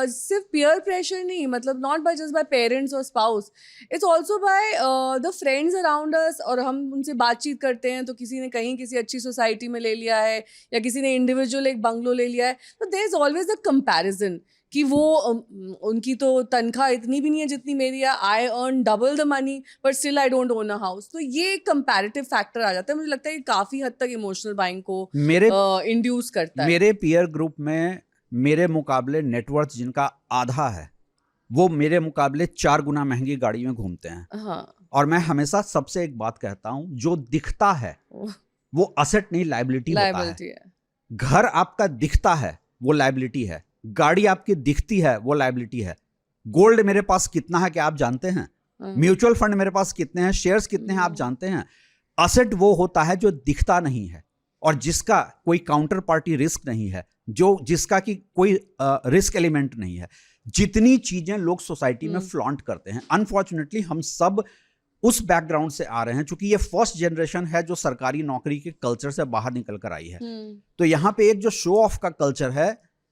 Speaker 2: सिर्फ पीयर प्रेशर नहीं, मतलब not by just by parents और spouse, it's also by the friends around us. और हम उनसे बातचीत करते हैं तो किसी ने कहीं किसी अच्छी सोसाइटी में ले लिया है, या किसी ने इंडिविजुअल एक बंगलो ले लिया है, तो there is always the comparison कि वो उनकी तो तनख्वाह इतनी भी नहीं है जितनी मेरी है, I earn double the money but still I don't own a house. तो ये एक कंपैरेटिव फैक्टर आ जाता है। मुझे लगता है कि काफी हद तक इमोशनल बाइंग को इंड्यूस करता है।
Speaker 1: मेरे पीयर ग्रुप में मेरे मुकाबले नेटवर्थ जिनका आधा है, वो मेरे मुकाबले 4 गुना महंगी गाड़ी में घूमते हैं।
Speaker 2: हाँ।
Speaker 1: और मैं हमेशा सबसे एक बात कहता हूं, जो दिखता है वो असेट नहीं, लायबिलिटी होता है। घर आपका दिखता है वो लायबिलिटी है, गाड़ी आपकी दिखती है वो लायबिलिटी है। गोल्ड मेरे पास कितना है क्या आप जानते हैं? म्यूचुअल फंड मेरे पास कितने हैं, शेयर्स कितने हैं आप जानते हैं? असेट वो होता है जो दिखता नहीं है और जिसका कोई काउंटर पार्टी रिस्क नहीं है, जो जिसका कि कोई रिस्क एलिमेंट नहीं है। जितनी चीजें लोग सोसाइटी में फ्लॉन्ट करते हैं, अनफॉर्चुनेटली हम सब उस बैकग्राउंड से आ रहे हैं, क्योंकि ये फर्स्ट जनरेशन है जो सरकारी नौकरी के कल्चर से बाहर निकल कर आई है। तो यहाँ पे एक जो शो ऑफ का कल्चर है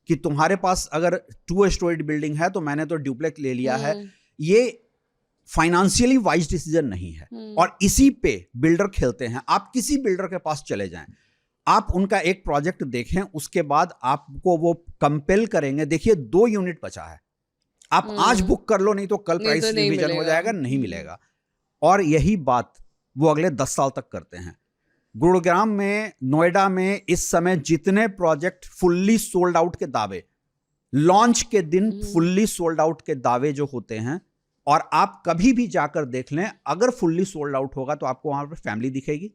Speaker 1: कि तुम्हारे पास अगर 2 स्टोरीड बिल्डिंग है तो मैंने तो ड्यूप्लेक्स ले लिया है, ये फाइनेंशियली वाइज डिसीजन नहीं है। और इसी पे बिल्डर खेलते हैं। आप किसी बिल्डर के पास चले जाएं, आप उनका एक प्रोजेक्ट देखें, उसके बाद आपको वो कंपेल करेंगे, देखिए 2 यूनिट बचा है, आप आज बुक कर लो, नहीं तो कल प्राइस रिवीजन हो जाएगा, नहीं मिलेगा। और यही बात वो अगले 10 साल तक करते हैं। गुरुग्राम में, नोएडा में इस समय जितने प्रोजेक्ट फुल्ली सोल्ड आउट के दावे, लॉन्च के दिन फुल्ली सोल्ड आउट के दावे जो होते हैं, और आप कभी भी जाकर देख लें, अगर फुल्ली सोल्ड आउट होगा तो आपको वहां पर फैमिली दिखेगी,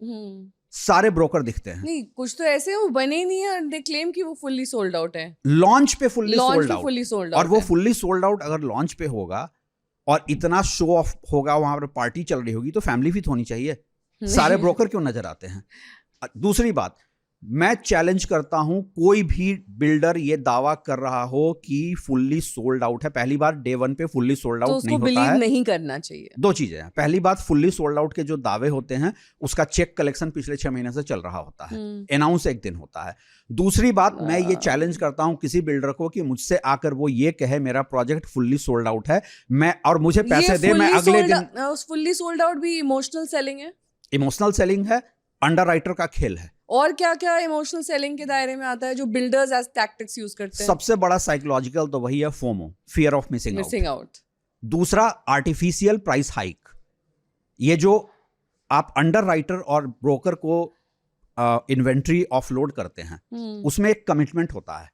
Speaker 1: सारे ब्रोकर दिखते हैं।
Speaker 2: नहीं, कुछ तो ऐसे वो बने ही नहीं है, दे क्लेम कि वो फुल्ली सोल्ड आउट है।
Speaker 1: लॉन्च पे फुल्ली सोल्ड
Speaker 2: आउट,
Speaker 1: और वो फुल्ली सोल्ड आउट अगर लॉन्च पे होगा और इतना शो ऑफ होगा, वहां पर पार्टी चल रही होगी, तो फैमिली भी तो होनी चाहिए। सारे ब्रोकर क्यों नजर आते हैं? दूसरी बात, मैं चैलेंज करता हूं कोई भी बिल्डर ये दावा कर रहा हो कि फुल्ली सोल्ड आउट है। पहली बार डे वन पे फुल्ली सोल्ड
Speaker 2: तो
Speaker 1: आउट
Speaker 2: उसको
Speaker 1: नहीं होता
Speaker 2: बिलीव
Speaker 1: है।
Speaker 2: नहीं करना चाहिए।
Speaker 1: दो चीजें हैं, पहली बात फुल्ली सोल्ड आउट के जो दावे होते हैं उसका चेक कलेक्शन पिछले 6 महीने से चल रहा होता है, अनाउंस एक दिन होता है। दूसरी बात, मैं ये चैलेंज करता हूं किसी बिल्डर को कि मुझसे आकर वो ये कहे मेरा प्रोजेक्ट फुल्ली सोल्ड आउट है, मैं और मुझे पैसे दे, मैं अगले दिन।
Speaker 2: फुल्ली सोल्ड आउट भी इमोशनल सेलिंग है,
Speaker 1: इमोशनल सेलिंग है, अंडरराइटर का खेल है।
Speaker 2: और क्या क्या इमोशनल सेलिंग के दायरे में आता है जो बिल्डर्स एज टैक्टिक्स यूज करते हैं?
Speaker 1: सबसे बड़ा साइकोलॉजिकल तो वही है, FOMO, fear of missing
Speaker 2: out.
Speaker 1: दूसरा आर्टिफिशियल प्राइस हाइक। ये जो आप अंडरराइटर और ब्रोकर को इन्वेंट्री ऑफलोड करते हैं, उसमें एक कमिटमेंट होता है।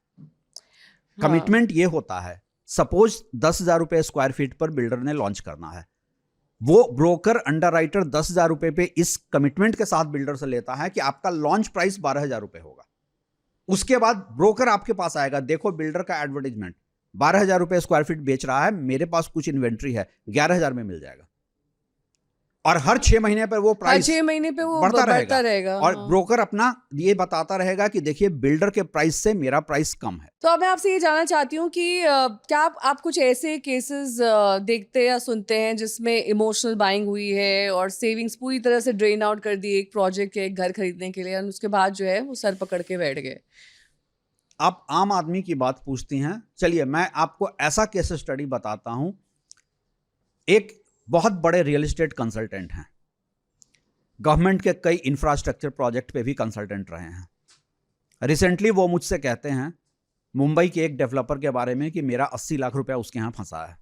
Speaker 1: कमिटमेंट ये होता है, सपोज 10,000 रुपए स्क्वायर फीट पर बिल्डर ने लॉन्च करना है, वो ब्रोकर अंडरराइटर 10,000 रुपए पे इस कमिटमेंट के साथ बिल्डर से लेता है कि आपका लॉन्च प्राइस 12,000 रुपए होगा। उसके बाद ब्रोकर आपके पास आएगा, देखो बिल्डर का एडवर्टाइजमेंट 12,000 रुपए स्क्वायर फीट बेच रहा है, मेरे पास कुछ इन्वेंट्री है, 11,000 में मिल जाएगा। और हर 6 महीने पर वो प्राइस
Speaker 2: 6 महीने पे वो
Speaker 1: बढ़ता
Speaker 2: रहेगा।
Speaker 1: और ब्रोकर अपना ये बताता रहेगा कि देखिए बिल्डर के प्राइस से मेरा प्राइस कम है।
Speaker 2: तो अब मैं आपसे ये जानना चाहती हूँ कि क्या आप कुछ ऐसे केसेस देखते या सुनते हैं जिसमें इमोशनल बाइंग हुई है और सेविंग्स पूरी तरह से ड्रेन आउट कर दी एक प्रोजेक्ट या एक घर खरीदने के लिए, और उसके बाद जो है वो सर पकड़ के बैठ गए?
Speaker 1: आप आम आदमी की बात पूछती हैं, चलिए मैं आपको ऐसा केस स्टडी बताता हूं। एक बहुत बड़े रियल एस्टेट कंसल्टेंट हैं, गवर्नमेंट के कई इंफ्रास्ट्रक्चर प्रोजेक्ट पे भी कंसल्टेंट रहे हैं। रिसेंटली वो मुझसे कहते हैं मुंबई के एक डेवलपर के बारे में कि मेरा 80 लाख रुपया उसके यहाँ फंसा है।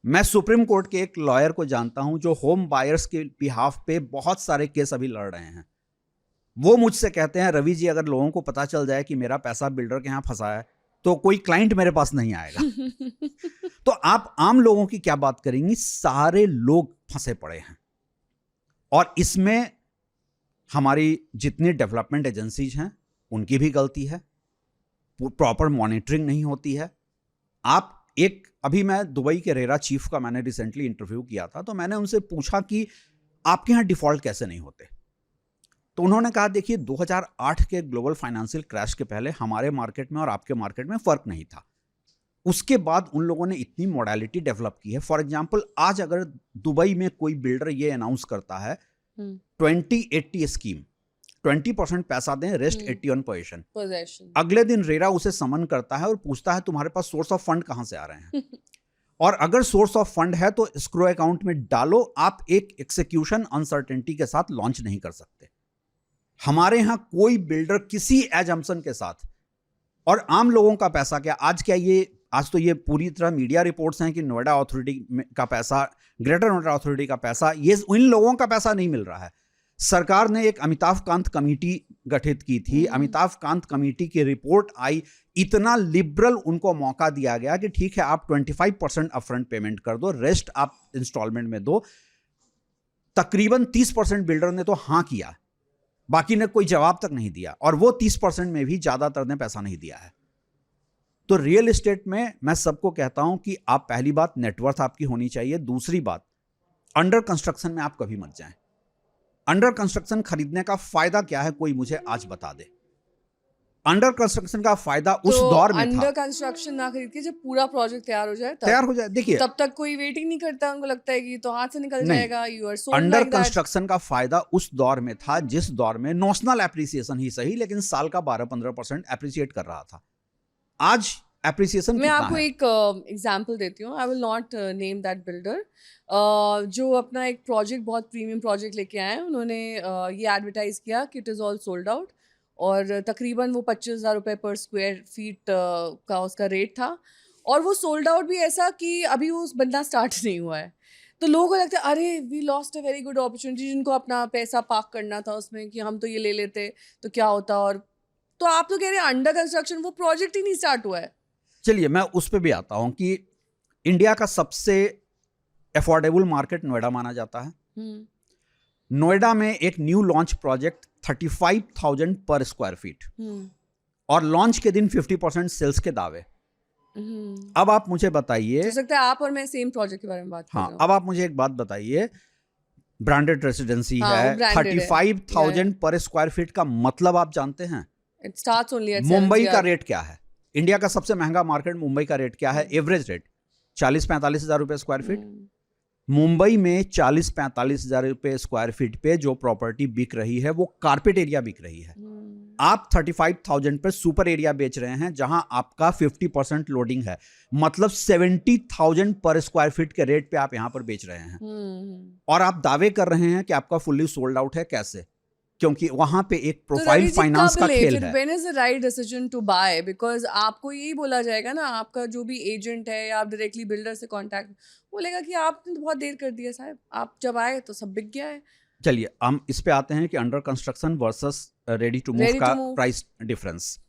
Speaker 1: मैं सुप्रीम कोर्ट के एक लॉयर को जानता हूं जो होम बायर्स के बिहाफ पे बहुत सारे केस अभी लड़ रहे हैं। वो मुझसे कहते हैं रवि जी, अगर लोगों को पता चल जाए कि मेरा पैसा बिल्डर के यहाँ फंसा है तो कोई क्लाइंट मेरे पास नहीं आएगा। तो आप आम लोगों की क्या बात करेंगी? सारे लोग फंसे पड़े हैं, और इसमें हमारी जितनी डेवलपमेंट एजेंसीज हैं उनकी भी गलती है, प्रॉपर मॉनिटरिंग नहीं होती है। आप अभी मैं दुबई के रेरा चीफ का मैंने रिसेंटली इंटरव्यू किया था, तो मैंने उनसे पूछा कि आपके यहाँ डिफॉल्ट कैसे नहीं होते। तो उन्होंने कहा देखिए 2008 के ग्लोबल फाइनेंशियल क्रैश के पहले हमारे मार्केट में और आपके मार्केट में फर्क नहीं था। उसके बाद उन लोगों ने इतनी मॉडलिटी डेवलप की है। फॉर एग्जांपल, आज अगर दुबई में कोई बिल्डर ये अनाउंस करता है 20-80 स्कीम, 20% पैसा दें, रेस्ट 81 पोजीशन, अगले दिन रेरा उसे समन करता है और पूछता है तुम्हारे पास सोर्स ऑफ फंड कहां से आ रहे हैं। और अगर सोर्स ऑफ फंड है तो एस्क्रो अकाउंट में डालो। आप एक एक्सिक्यूशन अनसर्टेनिटी के साथ लॉन्च नहीं कर सकते। हमारे यहां कोई बिल्डर किसी एजम्पशन के साथ, और आम लोगों का पैसा क्या आज तो ये पूरी तरह मीडिया रिपोर्ट्स हैं कि नोएडा अथॉरिटी का पैसा, ग्रेटर नोएडा अथॉरिटी का पैसा, ये इन लोगों का पैसा नहीं मिल रहा है। सरकार ने एक अमिताभ कांत कमेटी गठित की थी। अमिताभ कांत कमेटी की रिपोर्ट आई, इतना लिबरल उनको मौका दिया गया कि ठीक है आप 25% अपफ्रंट पेमेंट कर दो, रेस्ट आप इंस्टॉलमेंट में दो। तकरीबन 30% बिल्डर ने तो हाँ किया, बाकी ने कोई जवाब तक नहीं दिया, और वो 30% में भी ज्यादातर ने पैसा नहीं दिया है। तो रियल एस्टेट में मैं सबको कहता हूं कि आप, पहली बात नेटवर्थ आपकी होनी चाहिए। दूसरी बात, अंडर कंस्ट्रक्शन में आप कभी मत जाएं। अंडर कंस्ट्रक्शन खरीदने का फायदा क्या है, कोई मुझे आज बता दे। अंडर कंस्ट्रक्शन का फायदा उस दौर में था।
Speaker 2: अंडर कंस्ट्रक्शन ना खरीद के जब पूरा प्रोजेक्ट तैयार हो जाए,
Speaker 1: देखिए
Speaker 2: तब तक कोई वेटिंग नहीं करता, उनको लगता है कि तो हाथ से निकल जाएगा। You are sold.
Speaker 1: Under construction का फायदा उस दौर में था जिस दौर में नॉशनल एप्रिसिएशन ही सही, लेकिन साल का 12-15% एप्रिसिएट कर रहा था। आज एप्रिसिएशन
Speaker 2: मैं आपको एक एग्जांपल देती हूँ। I will not name that builder, जो अपना एक प्रोजेक्ट, बहुत प्रीमियम प्रोजेक्ट लेके आए हैं। उन्होंने ये एडवर्टाइज किया कि it is all sold out, और तकरीबन वो 25,000 रुपये पर स्क्वायर फीट का उसका रेट था, और वो सोल्ड आउट भी ऐसा कि अभी वो बंदा स्टार्ट नहीं हुआ है। तो लोगों को लगता है अरे we lost a very good opportunity, जिनको अपना पैसा पार्क करना था उसमें कि हम तो ये ले लेते तो क्या होता। और तो आप तो कह रहे हैं अंडर कंस्ट्रक्शन, वो प्रोजेक्ट ही नहीं स्टार्ट हुआ है।
Speaker 1: चलिए मैं उस पर भी आता हूं कि इंडिया का सबसे अफोर्डेबल मार्केट नोएडा माना जाता है। नोएडा में एक न्यू लॉन्च प्रोजेक्ट 35,000 पर स्क्वायर फीट, और लॉन्च के दिन 50% सेल्स के दावे। अब आप मुझे बताइए,
Speaker 2: हो सकता है आप और मैं सेम प्रोजेक्ट के बारे में बात कर रहे
Speaker 1: हाँ, अब आप मुझे एक बात बताइए, ब्रांडेड रेसिडेंसी
Speaker 2: हाँ,
Speaker 1: है।
Speaker 2: वो branded है।
Speaker 1: 35,000 पर स्क्वायर फीट का मतलब आप जानते हैं?
Speaker 2: It starts only at
Speaker 1: Mumbai
Speaker 2: 70
Speaker 1: का रेट क्या है? इंडिया का सबसे महंगा मार्केट मुंबई का रेट क्या है? एवरेज रेट 40-45 हजार रुपए स्क्वायर फीट। मुंबई में 40-45 हजार रुपए स्क्वायर फीट पे जो प्रॉपर्टी बिक रही है वो कारपेट एरिया बिक रही है। आप 35,000 पे सुपर एरिया बेच रहे हैं जहां आपका 50% लोडिंग है, मतलब 70,000 पर स्क्वायर फीट के रेट पे आप यहां पर बेच रहे हैं। और आप दावे कर रहे हैं कि आपका फुल्ली सोल्ड आउट है। कैसे? क्योंकि वहां पे एक प्रोफाइल फाइनेंस का खेल है।
Speaker 2: When is the right decision to buy? बिकॉज आपको यही बोला जाएगा ना, आपका जो भी एजेंट है या आप डायरेक्टली बिल्डर से कांटेक्ट बोलेगा कि आपने तो बहुत देर कर दिया साहब, आप जब आए तो सब बिक गया है।
Speaker 1: चलिए हम इस पे आते हैं कि under construction versus ready to move का प्राइस डिफरेंस।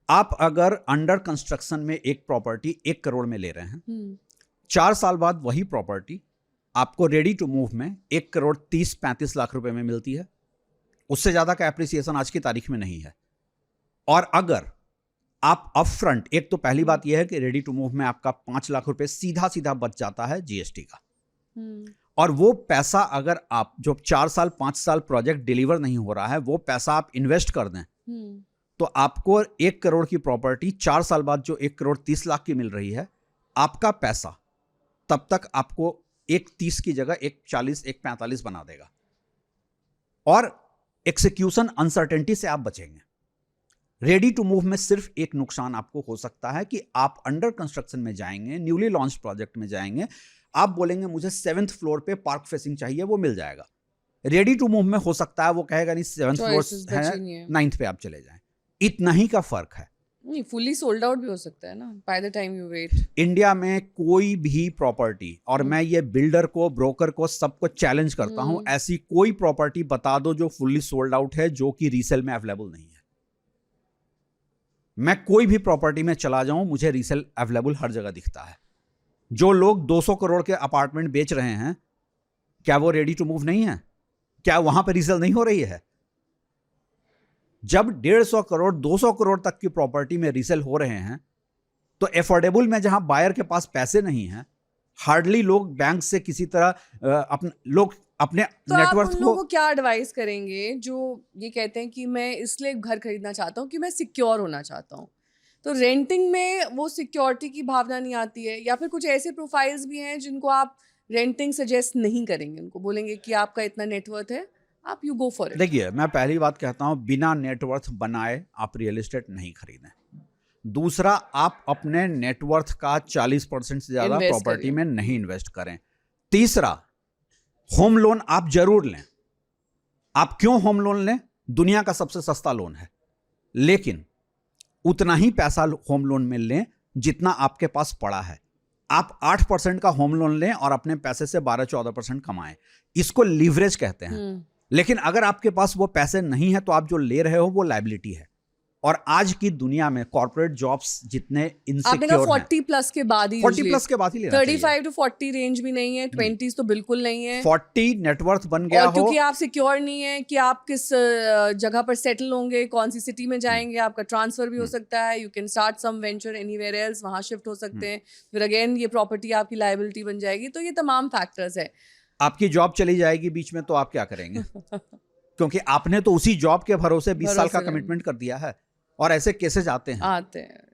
Speaker 1: आप अगर अंडर कंस्ट्रक्शन में एक प्रॉपर्टी 1 करोड़ में ले रहे हैं, 4 साल बाद वही प्रॉपर्टी आपको रेडी टू मूव में 1 करोड़ 30-35 लाख रुपए में मिलती है। उससे ज्यादा का एप्रिसिएशन आज की तारीख में नहीं है। और अगर आप अप फ्रंट, एक तो पहली बात यह है कि रेडी टू मूव में आपका 5 लाख रुपए सीधा सीधा बच जाता है जीएसटी का। और वो पैसा अगर आप जो 4 साल 5 साल प्रोजेक्ट डिलीवर नहीं हो रहा है, वो पैसा आप इन्वेस्ट कर दें तो आपको 1 करोड़ की प्रॉपर्टी 4 साल बाद जो 1 करोड़ 30 लाख की मिल रही है, आपका पैसा तब तक आपको 1.30 की जगह 1.40 1.45 बना देगा। और एक्सिक्यूशन अनसर्टेनिटी से आप बचेंगे। रेडी टू मूव में सिर्फ एक नुकसान आपको हो सकता है कि आप अंडर कंस्ट्रक्शन में जाएंगे, न्यूली लॉन्च प्रोजेक्ट में जाएंगे, आप बोलेंगे मुझे 7th फ्लोर पे पार्क फेसिंग चाहिए, वो मिल जाएगा। रेडी टू मूव में हो सकता है वो कहेगा नहीं 7th फ्लोर है, 9th पे आप चले जाएं। इतना ही का फर्क है।
Speaker 2: नहीं, फुली सोल्ड आउट भी हो सकता है ना by the time you wait.
Speaker 1: India में कोई भी प्रॉपर्टी, और मैं ये बिल्डर को, ब्रोकर को, सबको चैलेंज करता हूं, ऐसी कोई प्रॉपर्टी बता दो जो फुल्ली सोल्ड आउट है जो कि रीसेल में अवेलेबल नहीं है। मैं कोई भी प्रॉपर्टी में चला जाऊं, मुझे रीसेल अवेलेबल हर जगह दिखता है। जो लोग 200 करोड़ के अपार्टमेंट बेच रहे हैं, क्या वो रेडी टू मूव नहीं है? क्या वहां पर रीसेल नहीं हो रही है? जब 150 करोड़ 200 करोड़ तक की प्रॉपर्टी में रीसेल हो रहे हैं, तो एफोर्डेबल में जहां बायर के पास पैसे नहीं हैं, हार्डली लोग बैंक से किसी तरह अपने
Speaker 2: तो
Speaker 1: नेटवर्थ
Speaker 2: आप उन लोगों को क्या एडवाइस करेंगे जो ये कहते हैं कि मैं इसलिए घर खरीदना चाहता हूँ कि मैं सिक्योर होना चाहता हूँ? तो रेंटिंग में वो सिक्योरिटी की भावना नहीं आती है, या फिर कुछ ऐसे प्रोफाइल्स भी हैं जिनको आप रेंटिंग सजेस्ट नहीं करेंगे, उनको बोलेंगे कि आपका इतना नेटवर्थ है, आप यू गो फॉर इट?
Speaker 1: देखिए, मैं पहली बात कहता हूं, बिना नेटवर्थ बनाए आप रियल एस्टेट नहीं खरीदें। दूसरा, आप अपने नेटवर्थ का 40% से ज्यादा
Speaker 2: Invest
Speaker 1: प्रॉपर्टी
Speaker 2: करिए।
Speaker 1: में नहीं इन्वेस्ट करें। तीसरा, होम लोन आप जरूर लें। आप क्यों होम लोन लें? दुनिया का सबसे सस्ता लोन है, लेकिन उतना ही पैसा होम लोन में लें जितना आपके पास पड़ा है। आप 8% का होम लोन लें और अपने पैसे से 12-14% कमाएं। इसको लीवरेज कहते हैं। लेकिन अगर आपके पास वो पैसे नहीं है तो आप जो ले रहे हो वो लायबिलिटी है। और आज की दुनिया में कॉर्पोरेट जॉब्स जितने
Speaker 2: आपने
Speaker 1: इनसिक्योर
Speaker 2: कहा
Speaker 1: हैं,
Speaker 2: 40 प्लस के बाद ही
Speaker 1: 40 प्लस के बाद ही लेना चाहिए।
Speaker 2: 35 to 40 रेंज भी नहीं है, 20s तो बिल्कुल नहीं है।
Speaker 1: 40 नेटवर्थ बन गया
Speaker 2: और
Speaker 1: हो,
Speaker 2: क्योंकि आप सिक्योर नहीं है कि आप किस जगह पर सेटल होंगे, कौन सी सिटी में जाएंगे, आपका ट्रांसफर भी हो सकता है, you can start some venture anywhere else, वहां शिफ्ट हो सकते हैं, फिर अगेन ये प्रॉपर्टी आपकी लायबिलिटी बन जाएगी। तो ये तमाम फैक्टर्स है।
Speaker 1: आपकी जॉब चली जाएगी बीच में तो आप क्या करेंगे? क्योंकि आपने तो उसी जॉब के भरोसे 20 साल का कमिटमेंट कर दिया है। और ऐसे केसेस आते हैं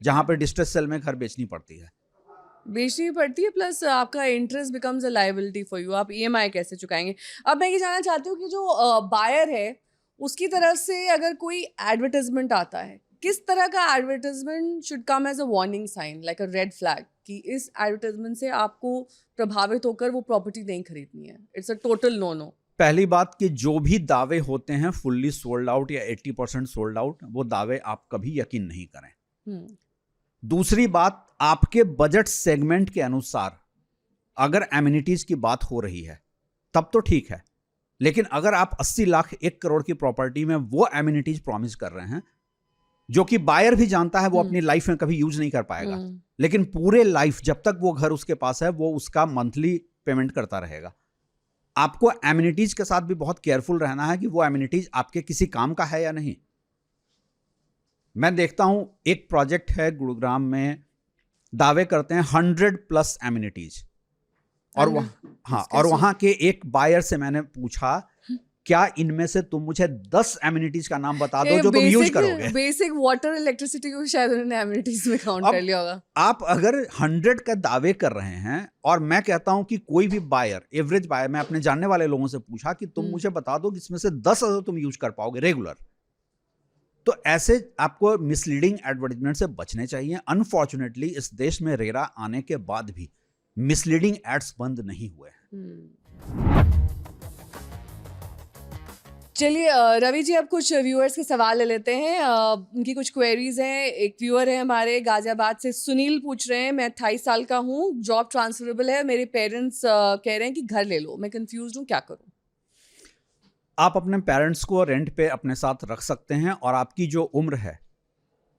Speaker 1: जहां पर डिस्ट्रेस सेल में घर बेचनी पड़ती है,
Speaker 2: बेचनी पड़ती है, प्लस आपका interest becomes a liability for you. आप ईएमआई कैसे चुकाएंगे? अब मैं ये जानना चाहती हूँ कि जो बायर है उसकी तरफ से अगर कोई एडवर्टाइजमेंट आता है, किस तरह का advertisement should come as a warning sign, like a red flag, कि इस एडवर्टाइजमेंट से आपको प्रभावित होकर वो प्रॉपर्टी नहीं खरीदनी है, it's a total no no?
Speaker 1: पहली बात कि जो भी दावे होते हैं फुल्ली सोल्ड आउट या 80% सोल्ड आउट, वो दावे आप कभी यकीन नहीं करें। दूसरी बात, आपके बजट सेगमेंट के अनुसार अगर एमिनिटीज की बात हो रही है तब तो ठीक है, लेकिन अगर आप 80 लाख 1 करोड़ की प्रॉपर्टी में वो एमिनिटीज प्रॉमिस कर रहे हैं जो कि बायर भी जानता है वो अपनी लाइफ में कभी यूज नहीं कर पाएगा, लेकिन पूरे लाइफ जब तक वो घर उसके पास है वो उसका मंथली पेमेंट करता रहेगा, आपको एमिनिटीज के साथ भी बहुत केयरफुल रहना है कि वो एमिनिटीज आपके किसी काम का है या नहीं। मैं देखता हूं एक प्रोजेक्ट है गुरुग्राम में, दावे करते हैं 100+ एमिनिटीज, और हाँ, और वहाँ के एक बायर से मैंने पूछा क्या इनमें से तुम मुझे 10 एमिनिटीज का नाम बता दो जो तुम यूज करोगे।
Speaker 2: बेसिक वाटर इलेक्ट्रिसिटी को शायद उन्होंने एमिनिटीज में काउंट कर लिया होगा।
Speaker 1: आप अगर 100 का दावे कर रहे हैं और मैं कहता हूं कि कोई भी बायर, एवरेज बायर, मैं अपने जानने वाले लोगों से पूछा कि तुम मुझे बता दो कि इसमें से 10 अगर तुम यूज कर पाओगे रेगुलर, तो ऐसे आपको मिसलीडिंग एडवर्टाइजमेंट से बचने चाहिए। अनफॉर्चुनेटली इस देश में रेरा आने के बाद भी मिसलीडिंग एड्स बंद नहीं हुए हैं।
Speaker 2: चलिए रवि जी, अब कुछ व्यूअर्स के सवाल ले लेते हैं। उनकी कुछ क्वेरीज हैं। एक व्यूअर है हमारे गाजियाबाद से, सुनील पूछ रहे हैं, मैं 28 साल का हूँ, जॉब ट्रांसफरेबल है, मेरे पेरेंट्स कह रहे हैं कि घर ले लो, मैं कंफ्यूज हूँ, क्या करूँ?
Speaker 1: आप अपने पेरेंट्स को रेंट पे अपने साथ रख सकते हैं और आपकी जो उम्र है,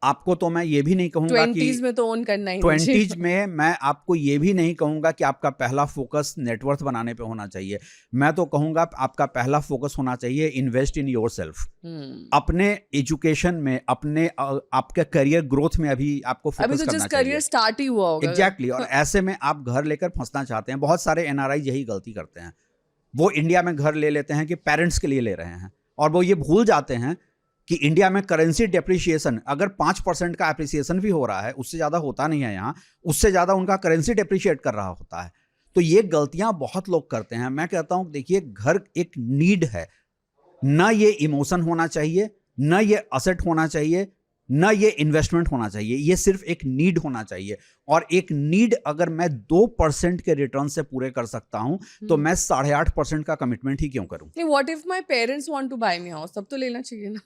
Speaker 1: आपको तो मैं ये भी नहीं कहूंगा कि
Speaker 2: 20s में तो ओन करना ही
Speaker 1: 20s में मैं आपको ये भी नहीं कहूंगा कि आपका पहला फोकस नेटवर्थ बनाने पे होना चाहिए। मैं तो कहूंगा आपका पहला फोकस होना चाहिए इन्वेस्ट इन योरसेल्फ। अपने एजुकेशन में, अपने आपके करियर ग्रोथ में अभी आपको फोकस
Speaker 2: अभी तो
Speaker 1: करना
Speaker 2: जस्ट
Speaker 1: चाहिए।
Speaker 2: करियर स्टार्ट ही हुआ होगा।
Speaker 1: एग्जैक्टली। और ऐसे में आप घर लेकर फंसना चाहते हैं। बहुत सारे एनआरआई यही गलती करते हैं, वो इंडिया में घर ले लेते हैं कि पेरेंट्स के लिए ले रहे हैं, और वो ये भूल जाते हैं कि इंडिया में करेंसी डेप्रिसिएशन अगर 5% का एप्रिसिएशन भी हो रहा है, उससे ज़्यादा होता नहीं है यहाँ, उससे ज़्यादा उनका करेंसी डेप्रिशिएट कर रहा होता है। तो ये गलतियाँ बहुत लोग करते हैं। मैं कहता हूँ देखिए, घर एक नीड है, ना ये इमोशन होना चाहिए, ना ये असेट होना चाहिए, ना ये इन्वेस्टमेंट होना चाहिए, ये सिर्फ एक नीड होना चाहिए। और एक नीड अगर मैं 2% के रिटर्न से पूरे कर सकता हूं तो मैं 8.5% का कमिटमेंट ही क्यों करूं?
Speaker 2: What if my parents want to buy me house, तब तो लेना चाहिए ना?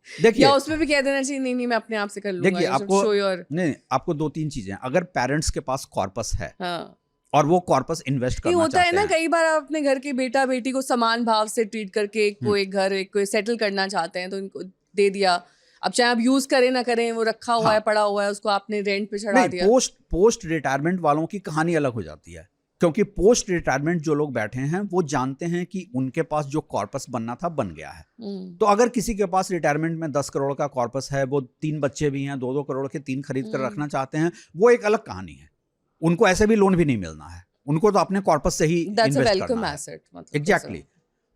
Speaker 1: देखिए,
Speaker 2: या उसमें भी कह देना चाहिए नहीं मैं अपने आप से कर लूंगा?
Speaker 1: देखिए, आपको 2-3 चीजें, अगर पेरेंट्स के पास कॉर्पस है, हाँ, और वो कॉर्पस इन्वेस्ट करना
Speaker 2: होता
Speaker 1: चाहते
Speaker 2: है ना,
Speaker 1: हैं,
Speaker 2: कई बार आप अपने घर के बेटा बेटी को समान भाव से ट्रीट करके कोई घर एक कोई सेटल करना चाहते हैं, तो इनको दे दिया। अब चाहे आप यूज करें ना करें, वो रखा हुआ है, पड़ा हुआ है, उसको आपने रेंट पे चढ़ा दिया।
Speaker 1: पोस्ट रिटायरमेंट वालों की कहानी अलग हो जाती है, क्योंकि पोस्ट रिटायरमेंट जो लोग बैठे हैं वो जानते हैं कि उनके पास जो कॉर्पस बनना था बन गया है। तो अगर किसी के पास रिटायरमेंट में 10 करोड़ का कॉर्पस है, वो 3 बच्चे भी हैं, 2-2 करोड़ के 3 खरीद कर रखना चाहते हैं, वो एक अलग कहानी है। उनको ऐसे भी लोन भी नहीं मिलना है, उनको तो अपने कॉर्पस से ही इन्वेस्ट करना है। एग्जैक्टली।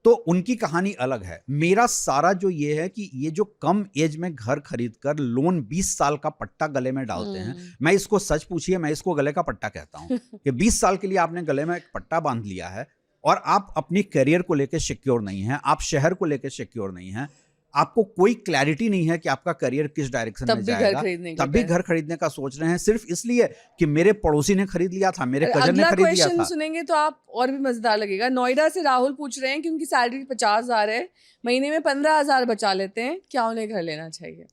Speaker 1: तो उनकी कहानी अलग है। मेरा सारा जो ये है कि ये जो कम एज में घर खरीद कर लोन 20 साल का पट्टा गले में डालते हैं, मैं इसको सच पूछिए, मैं इसको गले का पट्टा कहता हूं कि 20 साल के लिए आपने गले में एक पट्टा बांध लिया है और आप अपनी करियर को लेकर सिक्योर नहीं है, आप शहर को लेकर सिक्योर नहीं है, आपको कोई क्लैरिटी नहीं है कि आपका करियर किस डायरेक्शन में जाएगा, तब भी घर खरीदने का सोच रहे हैं सिर्फ इसलिए कि मेरे पड़ोसी ने खरीद लिया था, मेरे कजन ने खरीद लिया था।
Speaker 2: सुनेंगे तो आप और भी मजेदार लगेगा। नोएडा से राहुल पूछ रहे हैं कि उनकी सैलरी 50,000 है, महीने में 15,000 बचा लेते हैं, क्या उन्हें घर लेना चाहिए?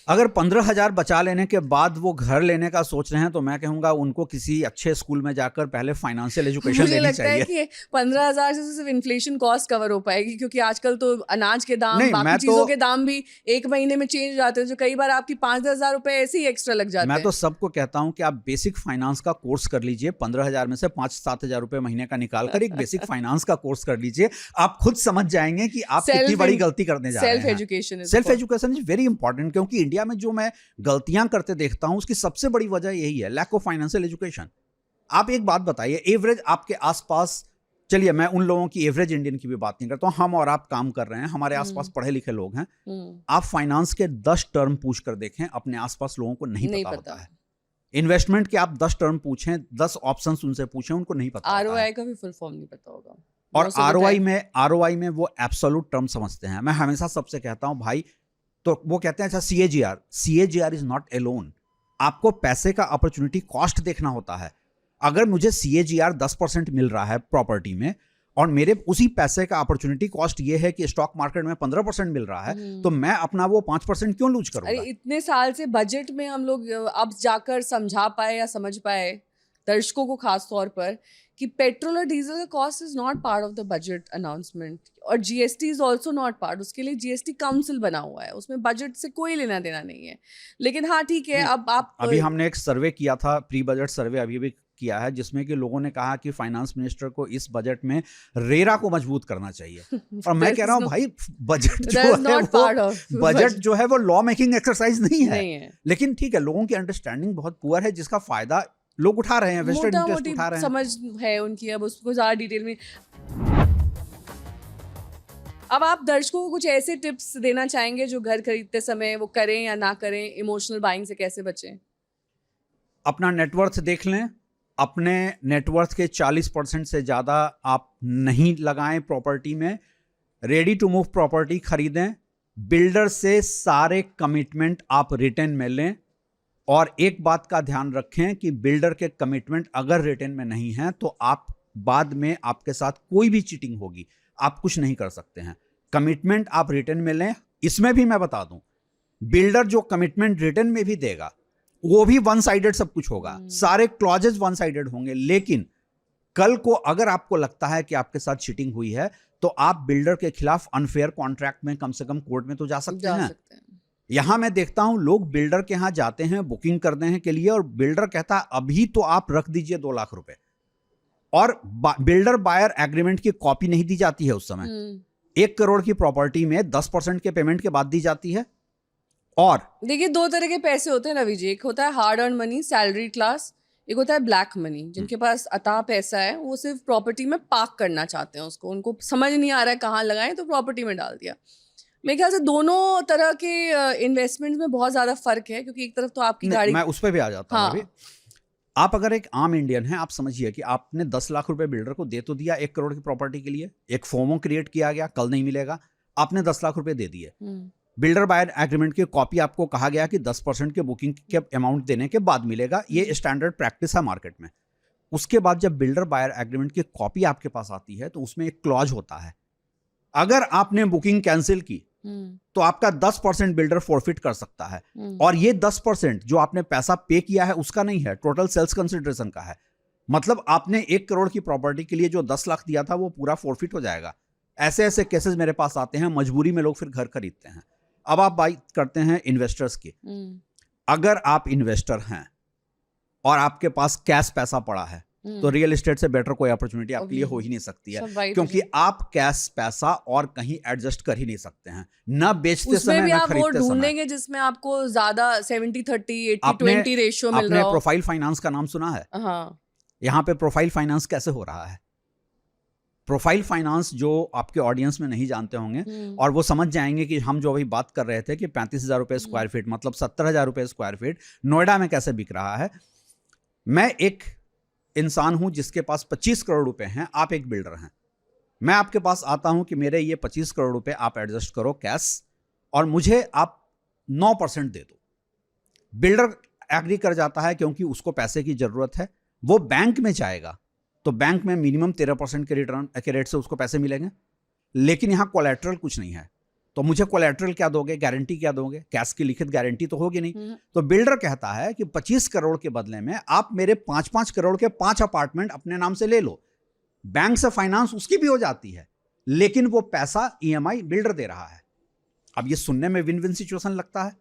Speaker 1: अगर 15,000 बचा लेने के बाद वो घर लेने का सोच रहे हैं तो मैं कहूंगा उनको किसी अच्छे स्कूल में जाकर पहले फाइनेंशियल एजुकेशन लेनी चाहिए।
Speaker 2: मुझे लगता है कि 15,000 से सिर्फ इन्फ्लेशन कॉस्ट कवर हो पाएगी, क्योंकि आजकल तो अनाज के दाम, बाकी चीजों के दाम भी एक महीने में चेंज हो जाते हैं, जो कई बार आपकी 5-10,000 रुपए ऐसे ही एक्स्ट्रा लग जाते हैं।
Speaker 1: मैं तो सबको कहता हूं कि आप बेसिक फाइनेंस का कोर्स कर लीजिए, 15,000 में से 5-7,000 रुपए महीने का निकाल कर एक बेसिक फाइनेंस का कोर्स कर लीजिए। आप खुद समझ जाएंगे कि आप कितनी बड़ी गलती करने जा रहे हैं। Self education is very important, क्योंकि इंडिया में जो मैं गलतियां करते देखता हूं उसकी सबसे बड़ी वजह यही है, लैक ऑफ फाइनेंशियल एजुकेशन। आप एक बात बताइए, एवरेज आपके आसपास, चलिए मैं उन लोगों की एवरेज इंडियन की भी बात नहीं करता हूं, हम और आप काम कर रहे हैं, हमारे आसपास पढ़े लिखे लोग हैं, आप फाइनेंस के 10 टर्म पूछ कर देखें, अपने आसपास लोगों को नहीं पता होता है। इन्वेस्टमेंट के आप 10 टर्म पूछें, 10 ऑप्शंस उनसे पूछें, उनको नहीं पता।
Speaker 2: आरओआई का भी फुल फॉर्म नहीं पता होगा,
Speaker 1: और आरओआई में वो एब्सोल्यूट टर्म समझते हैं। मैं हमेशा सबसे कहता हूं भाई, तो वो कहते हैं अच्छा CAGR इज नॉट एलोन, आपको पैसे का अपॉर्चुनिटी कॉस्ट देखना होता है। अगर मुझे CAGR 10% मिल रहा है प्रॉपर्टी में और मेरे उसी पैसे का अपॉर्चुनिटी कॉस्ट ये है कि स्टॉक मार्केट में 15% मिल रहा है, तो मैं अपना वो 5% क्यों लूज करूंगा?
Speaker 2: अरे इतने साल से बजट में हम लोग अब जाकर समझा पाए या समझ पाए, दर्शकों को खास तौर पर, कि पेट्रोल और डीजल का cost is not part of the budget announcement, और GST is also not part. उसके लिए GST काउंसिल बना हुआ है, उसमें बजट से कोई लेना देना नहीं है। लेकिन हाँ ठीक है, अब आप
Speaker 1: अभी हमने एक सर्वे किया था, प्री बजट सर्वे अभी भी किया है, जिसमें कि लोगों ने कहा कि फाइनेंस मिनिस्टर को इस बजट में रेरा को मजबूत करना चाहिए। और मैं कह रहा हूँ भाई, बजट जो है वो लॉ मेकिंग एक्सरसाइज नहीं है। लेकिन ठीक है, लोगों की अंडरस्टैंडिंग बहुत पुअर है, जिसका फायदा लोग उठा रहे हैं, वेस्टेड
Speaker 2: मोटा
Speaker 1: इंटरेस्ट
Speaker 2: मोटी
Speaker 1: उठा रहे हैं।
Speaker 2: समझ है उनकी, अब उसको ज़्यादा डिटेल में। अब आप दर्शकों को कुछ ऐसे टिप्स देना चाहेंगे जो घर खरीदते समय वो करें या ना करें, इमोशनल बाइंग से कैसे बचें?
Speaker 1: अपना नेटवर्थ देख लें, अपने नेटवर्थ के 40% से ज़्यादा आप नहीं लगाएं प्रॉपर्टी में। रेडी टू मूव प्रॉपर्टी खरीदें। बिल्डर से सारे कमिटमेंट आप रिटर्न में लें, और एक बात का ध्यान रखें कि बिल्डर के कमिटमेंट अगर रिटर्न में नहीं है तो आप बाद में आपके साथ कोई भी चीटिंग होगी, आप कुछ नहीं कर सकते हैं। कमिटमेंट आप रिटर्न में लें। इसमें भी मैं बता दूं, बिल्डर जो कमिटमेंट रिटर्न में भी देगा वो भी वन साइडेड सब कुछ होगा, सारे क्लॉजेस वन साइडेड होंगे। लेकिन कल को अगर आपको लगता है कि आपके साथ चीटिंग हुई है तो आप बिल्डर के खिलाफ अनफेयर कॉन्ट्रैक्ट में कम से कम कोर्ट में तो जा सकते हैं। यहां मैं देखता हूं लोग बिल्डर के यहां जाते हैं बुकिंग करने के लिए, और बिल्डर कहता है अभी तो आप रख दीजिए 2 लाख रुपए, और बिल्डर बायर एग्रीमेंट की कॉपी नहीं दी जाती है उस समय। 1 करोड़ की प्रॉपर्टी में 10% के पेमेंट के बाद दी जाती है। और
Speaker 2: देखिए, 2 तरह के पैसे होते हैं रवि जी, एक होता है hard earn money, salary class, एक होता है ब्लैक मनी। जिनके पास अथाह पैसा है वो सिर्फ प्रॉपर्टी में पार्क करना चाहते हैं उसको, उनको समझ नहीं आ रहा है कहाँ लगाएं तो प्रॉपर्टी में डाल दिया। मेरे ख्याल से दोनों तरह के इन्वेस्टमेंट्स में बहुत ज्यादा फर्क है, क्योंकि एक तरफ तो आपकी गाड़ी,
Speaker 1: मैं उस पर भी आ जाता हूं। अभी आप अगर एक आम इंडियन हैं, आप समझिए कि आपने 10 लाख रुपए बिल्डर को दे तो दिया 1 करोड़ की प्रॉपर्टी के लिए, एक फोमो क्रिएट किया गया, कल नहीं मिलेगा, आपने 10 लाख रुपए दे दिए। बिल्डर बायर एग्रीमेंट की कॉपी आपको कहा गया कि 10% के बुकिंग के अमाउंट देने के बाद मिलेगा, ये स्टैंडर्ड प्रैक्टिस है मार्केट में। उसके बाद जब बिल्डर बायर एग्रीमेंट की कॉपी आपके पास आती है तो उसमें एक क्लॉज होता है, अगर आपने बुकिंग कैंसिल की तो आपका 10% बिल्डर फॉरफिट कर सकता है। और ये 10% जो आपने पैसा पे किया है उसका नहीं है, टोटल सेल्स कंसिडरेशन का है। मतलब आपने 1 करोड़ की प्रॉपर्टी के लिए जो 10 लाख दिया था वो पूरा फॉरफिट हो जाएगा। ऐसे ऐसे केसेस मेरे पास आते हैं, मजबूरी में लोग फिर घर खरीदते हैं। अब आप बात करते हैं इन्वेस्टर्स की। अगर आप इन्वेस्टर हैं और आपके पास कैश पैसा पड़ा है तो रियल एस्टेट से बेटर कोई अपॉर्चुनिटी आपके लिए हो ही नहीं सकती है, क्योंकि आप कैश पैसा और कहीं एडजस्ट कर ही नहीं सकते हैं, ना बेचते समय ना खरीदते समय।
Speaker 2: आप वो ढूंढेंगे जिसमें आपको ज्यादा 70-30 80-20 रेशियो मिल रहा हो।
Speaker 1: आपने प्रोफाइल फाइनेंस का नाम सुना है?
Speaker 2: हाँ।
Speaker 1: यहाँ पे प्रोफाइल फाइनेंस कैसे हो रहा है? प्रोफाइल फाइनेंस जो आपके ऑडियंस में नहीं जानते होंगे और वो समझ जाएंगे कि हम जो अभी बात कर रहे थे कि 35,000 रुपए स्क्वायर फीट मतलब 70,000 रुपए स्क्वायर फीट नोएडा में कैसे बिक रहा है। मैं एक इंसान हूं जिसके पास 25 करोड़ रुपए हैं, आप एक बिल्डर हैं, मैं आपके पास आता हूं कि मेरे ये 25 करोड़ रुपए आप एडजस्ट करो कैश और मुझे आप 9% दे दो। बिल्डर एग्री कर जाता है क्योंकि उसको पैसे की जरूरत है। वो बैंक में जाएगा तो बैंक में मिनिमम 13% के रिटर्न के रेट से उसको पैसे मिलेंगे, लेकिन यहां कोलैटरल कुछ नहीं है, तो मुझे कोलैटरल क्या दोगे, गारंटी क्या दोगे? कैश की लिखित गारंटी तो होगी नहीं। तो बिल्डर कहता है कि 25 करोड़ के बदले में आप मेरे 5-5 करोड़ के 5 अपार्टमेंट अपने नाम से ले लो। बैंक से फाइनेंस उसकी भी हो जाती है, लेकिन वो पैसा EMI बिल्डर दे रहा है। अब ये सुनने में विन विन सिचुएशन लगता है,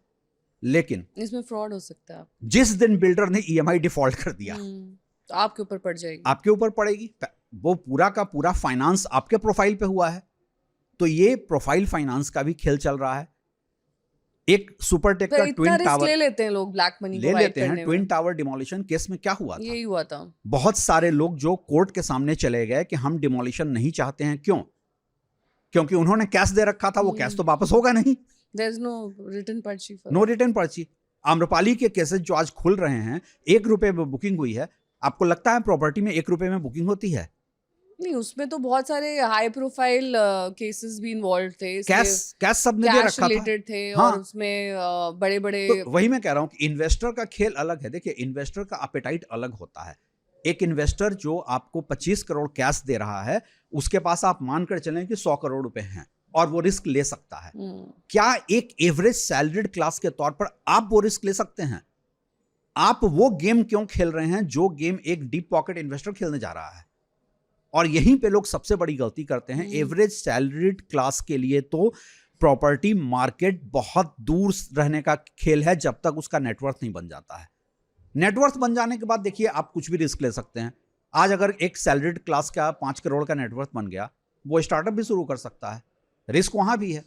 Speaker 1: लेकिन
Speaker 2: इसमें फ्रॉड हो सकता है।
Speaker 1: जिस दिन बिल्डर ने EMI डिफॉल्ट कर दिया
Speaker 2: तो आपके ऊपर पड़ जाएगी,
Speaker 1: आपके ऊपर पड़ेगी। वो पूरा का पूरा फाइनेंस आपके प्रोफाइल पे हुआ है। तो ये प्रोफाइल फाइनेंस का भी खेल चल रहा है। एक सुपरटेक का ट्विन टावर
Speaker 2: ले लेते हैं लोग, ब्लैक मनी
Speaker 1: ले लेते हैं। ट्विन टावर डिमोलिशन केस में क्या हुआ था?
Speaker 2: यही हुआ था।
Speaker 1: बहुत सारे लोग जो कोर्ट के सामने चले गए कि हम डिमोलिशन नहीं चाहते हैं। क्यों? क्योंकि उन्होंने कैश दे रखा था, वो कैश तो वापस होगा नहीं।
Speaker 2: There is no written पर्ची for
Speaker 1: नो रिटर्न पर्ची। आम्रपाली के केसेस जो आज खुल रहे हैं, 1 रुपए में बुकिंग हुई है। आपको लगता है प्रॉपर्टी में 1 रुपए में बुकिंग होती है?
Speaker 2: नहीं, उसमें तो बहुत सारे हाई प्रोफाइल केसेस भी इन्वॉल्व थे।
Speaker 1: कैश सबने दे रखा था
Speaker 2: थे।
Speaker 1: हाँ।
Speaker 2: और उसमें बड़े बड़े
Speaker 1: तो वही मैं कह रहा हूं कि इन्वेस्टर का खेल अलग है। देखिए, इन्वेस्टर का एपेटाइट अलग होता है। एक इन्वेस्टर जो आपको 25 करोड़ कैश दे रहा है, उसके पास आप मानकर चलें कि 100 करोड़ रुपए हैं और वो रिस्क ले सकता है। क्या एक एवरेज सैलरीड क्लास के तौर पर आप वो रिस्क ले सकते हैं? आप वो गेम क्यों खेल रहे हैं जो गेम एक डीप पॉकेट इन्वेस्टर खेलने जा रहा है? और यहीं पे लोग सबसे बड़ी गलती करते हैं। एवरेज सैलरीड क्लास के लिए तो प्रॉपर्टी मार्केट बहुत दूर रहने का खेल है जब तक उसका नेटवर्थ नहीं बन जाता है। नेटवर्थ बन जाने के बाद देखिए आप कुछ भी रिस्क ले सकते हैं। आज अगर एक सैलरीड क्लास का 5 करोड़ का नेटवर्थ बन गया, वो स्टार्टअप भी शुरू कर सकता है। रिस्क वहां भी है।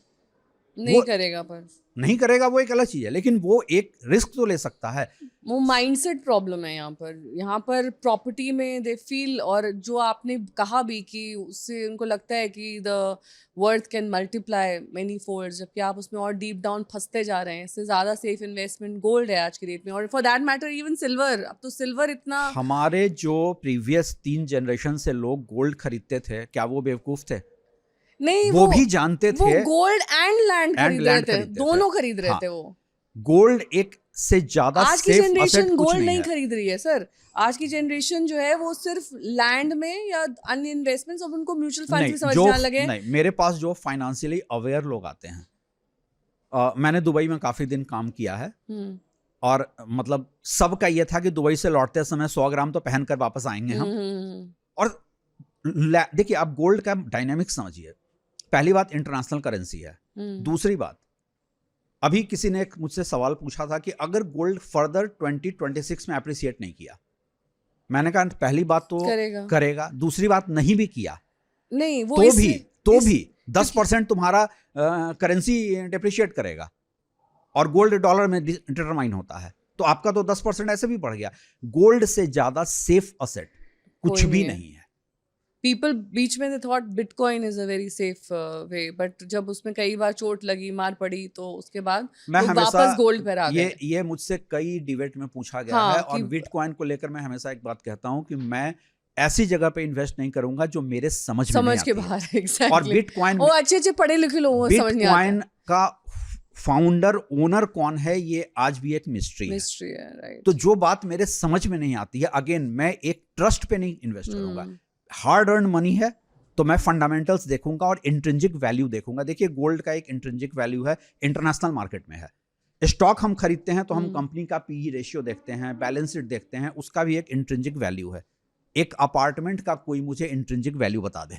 Speaker 2: नहीं
Speaker 1: वो
Speaker 2: करेगा पर
Speaker 1: नहीं करेगा, वो एक अलग चीज है, लेकिन वो एक रिस्क तो ले सकता है।
Speaker 2: वो माइंडसेट प्रॉब्लम है यहाँ पर प्रॉपर्टी में दे फील, और जो आपने कहा भी कि उससे उनको लगता है कि the worth can multiply many folds, जबकि आप उसमें और डीप डाउन फंसते जा रहे हैं। इससे ज़्यादा सेफ इन्वेस्टमेंट गोल्ड है आज की डेट में, और for that matter even silver. अब तो सिल्वर इतना
Speaker 1: हमारे जो प्रीवियस 3 जनरेशन से लोग गोल्ड खरीदते थे, क्या वो बेवकूफ थे?
Speaker 2: नहीं,
Speaker 1: वो भी जानते
Speaker 2: वो
Speaker 1: थे,
Speaker 2: गोल्ड एंड लैंड खरीद रहे
Speaker 1: लैंड
Speaker 2: थे,
Speaker 1: खरीदते
Speaker 2: दोनों
Speaker 1: थे।
Speaker 2: खरीद रहे
Speaker 1: हाँ,
Speaker 2: थे वो।
Speaker 1: गोल्ड एक से ज्यादा
Speaker 2: आज की
Speaker 1: सेफ असेट
Speaker 2: जनरेशन
Speaker 1: कुछ
Speaker 2: गोल्ड
Speaker 1: नहीं
Speaker 2: नहीं
Speaker 1: है।
Speaker 2: खरीद रही है सर। आज की जनरेशन जो है वो सिर्फ लैंड में या अन्य इन्वेस्टमेंट्स, अब उनको म्यूचुअल फंड्स भी समझ में आने लगे हैं।
Speaker 1: नहीं, मेरे पास जो फाइनेंशियली अवेयर लोग आते हैं, मैंने दुबई में काफी दिन काम किया है, और मतलब सबका ये था कि दुबई से लौटते समय 100 ग्राम तो पहनकर वापस आएंगे हम। और देखिए, आप गोल्ड का डायनेमिक्स समझिए। पहली बात, इंटरनेशनल करेंसी है। दूसरी बात, अभी किसी ने मुझसे सवाल पूछा था कि अगर गोल्ड फर्दर 2026 में अप्रिशिएट नहीं किया, मैंने कहा पहली बात तो करेगा, दूसरी बात नहीं भी किया
Speaker 2: नहीं, वो
Speaker 1: तो भी 10% तुम्हारा करेंसी डिप्रिशिएट करेगा, और गोल्ड डॉलर में डिटरमाइन होता है, तो आपका तो 10% ऐसे भी बढ़ गया। गोल्ड से ज्यादा सेफ असेट कुछ भी नहीं है।
Speaker 2: पीपल बीच में they thought bitcoin is a very safe way, but जब उसमें कई बार चोट लगी, मार पड़ी, तो उसके बाद
Speaker 1: मैं
Speaker 2: वापस गोल्ड पर आ गए।
Speaker 1: ये मुझसे कई डिबेट में पूछा गया है, और बिटकॉइन को लेकर मैं हमेशा एक बात कहता हूं कि मैं ऐसी जगह पे इन्वेस्ट नहीं करूंगा जो मेरे समझ में नहीं आती
Speaker 2: के बाहर। एग्जैक्टली।
Speaker 1: और बिटकॉइन,
Speaker 2: वो अच्छे पढ़े लिखे लोगों को समझ नहीं आता।
Speaker 1: बिटकॉइन का फाउंडर ओनर कौन है, ये आज भी एक मिस्ट्री है, राइट। तो जो बात मेरे समझ में नहीं आती है, अगेन मैं एक ट्रस्ट पे नहीं इन्वेस्ट करूंगा। हार्ड अर्न मनी है तो मैं फंडामेंटल्स देखूंगा और इंट्रिंसिक वैल्यू देखूंगा। देखिए, गोल्ड का एक इंट्रिंसिक वैल्यू है, इंटरनेशनल मार्केट में है। स्टॉक हम खरीदते हैं तो हम कंपनी का पीई रेशियो देखते हैं, बैलेंस शीट देखते हैं, उसका भी एक इंट्रिंसिक वैल्यू है। एक अपार्टमेंट का कोई मुझे इंट्रिंसिक वैल्यू बता दे।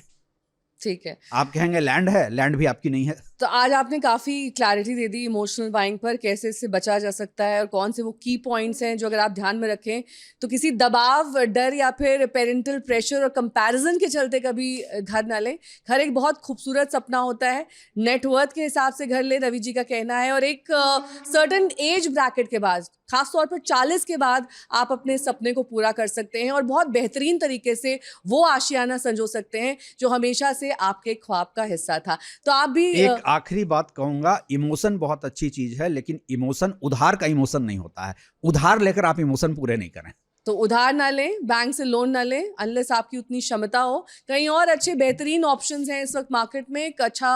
Speaker 2: ठीक है,
Speaker 1: आप कहेंगे लैंड है, लैंड भी आपकी नहीं है।
Speaker 2: तो आज आपने काफ़ी क्लैरिटी दे दी इमोशनल बाइंग पर, कैसे इससे बचा जा सकता है और कौन से वो की पॉइंट्स हैं जो अगर आप ध्यान में रखें तो किसी दबाव, डर या फिर पेरेंटल प्रेशर और कंपैरिजन के चलते कभी घर ना लें। घर एक बहुत खूबसूरत सपना होता है, नेटवर्थ के हिसाब से घर ले, रवि जी का कहना है, और एक सर्टन एज ब्रैकेट के बाद, खासतौर पर 40 के बाद आप अपने सपने को पूरा कर सकते हैं और बहुत बेहतरीन तरीके से वो आशियाना संजो सकते हैं जो हमेशा से आपके ख्वाब का हिस्सा था। तो आप भी
Speaker 1: एक आखिरी बात कहूंगा, इमोशन बहुत अच्छी चीज है, लेकिन इमोशन उधार का इमोशन नहीं होता है। उधार लेकर आप इमोशन पूरे नहीं करें।
Speaker 2: तो उधार ना लें, बैंक से लोन ना लें अनलेस आपकी उतनी क्षमता हो। कहीं और अच्छे बेहतरीन ऑप्शंस हैं इस वक्त मार्केट में। एक अच्छा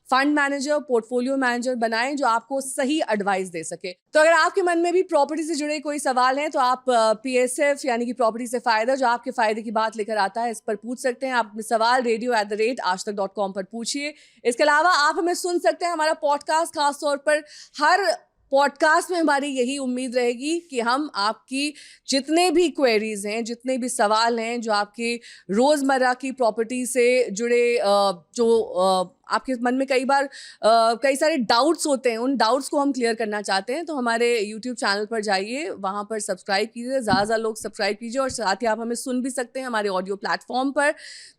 Speaker 2: फंड मैनेजर, पोर्टफोलियो मैनेजर बनाएं जो आपको सही एडवाइस दे सके। तो अगर आपके मन में भी प्रॉपर्टी से जुड़े कोई सवाल हैं तो आप PSF यानी कि प्रॉपर्टी से फायदा, जो आपके फायदे की बात लेकर आता है, इस पर पूछ सकते हैं। आप अपने सवाल radio@aajtak.com पर पूछिए। इसके अलावा आप हमें सुन सकते हैं, हमारा पॉडकास्ट, खासतौर पर हर पॉडकास्ट में हमारी यही उम्मीद रहेगी कि हम आपकी जितने भी क्वेरीज हैं, जितने भी सवाल हैं जो आपके रोज़मर्रा की प्रॉपर्टी से जुड़े, आपके मन में कई बार कई सारे डाउट्स होते हैं, उन डाउट्स को हम क्लियर करना चाहते हैं, तो हमारे YouTube चैनल पर जाइए, वहाँ पर सब्सक्राइब कीजिए, ज़्यादा लोग सब्सक्राइब कीजिए, और साथ ही आप हमें सुन भी सकते हैं हमारे ऑडियो प्लेटफॉर्म पर।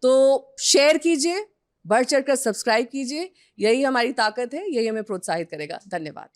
Speaker 2: तो शेयर कीजिए, बढ़ चढ़ कर सब्सक्राइब कीजिए, यही हमारी ताकत है, यही हमें प्रोत्साहित करेगा। धन्यवाद।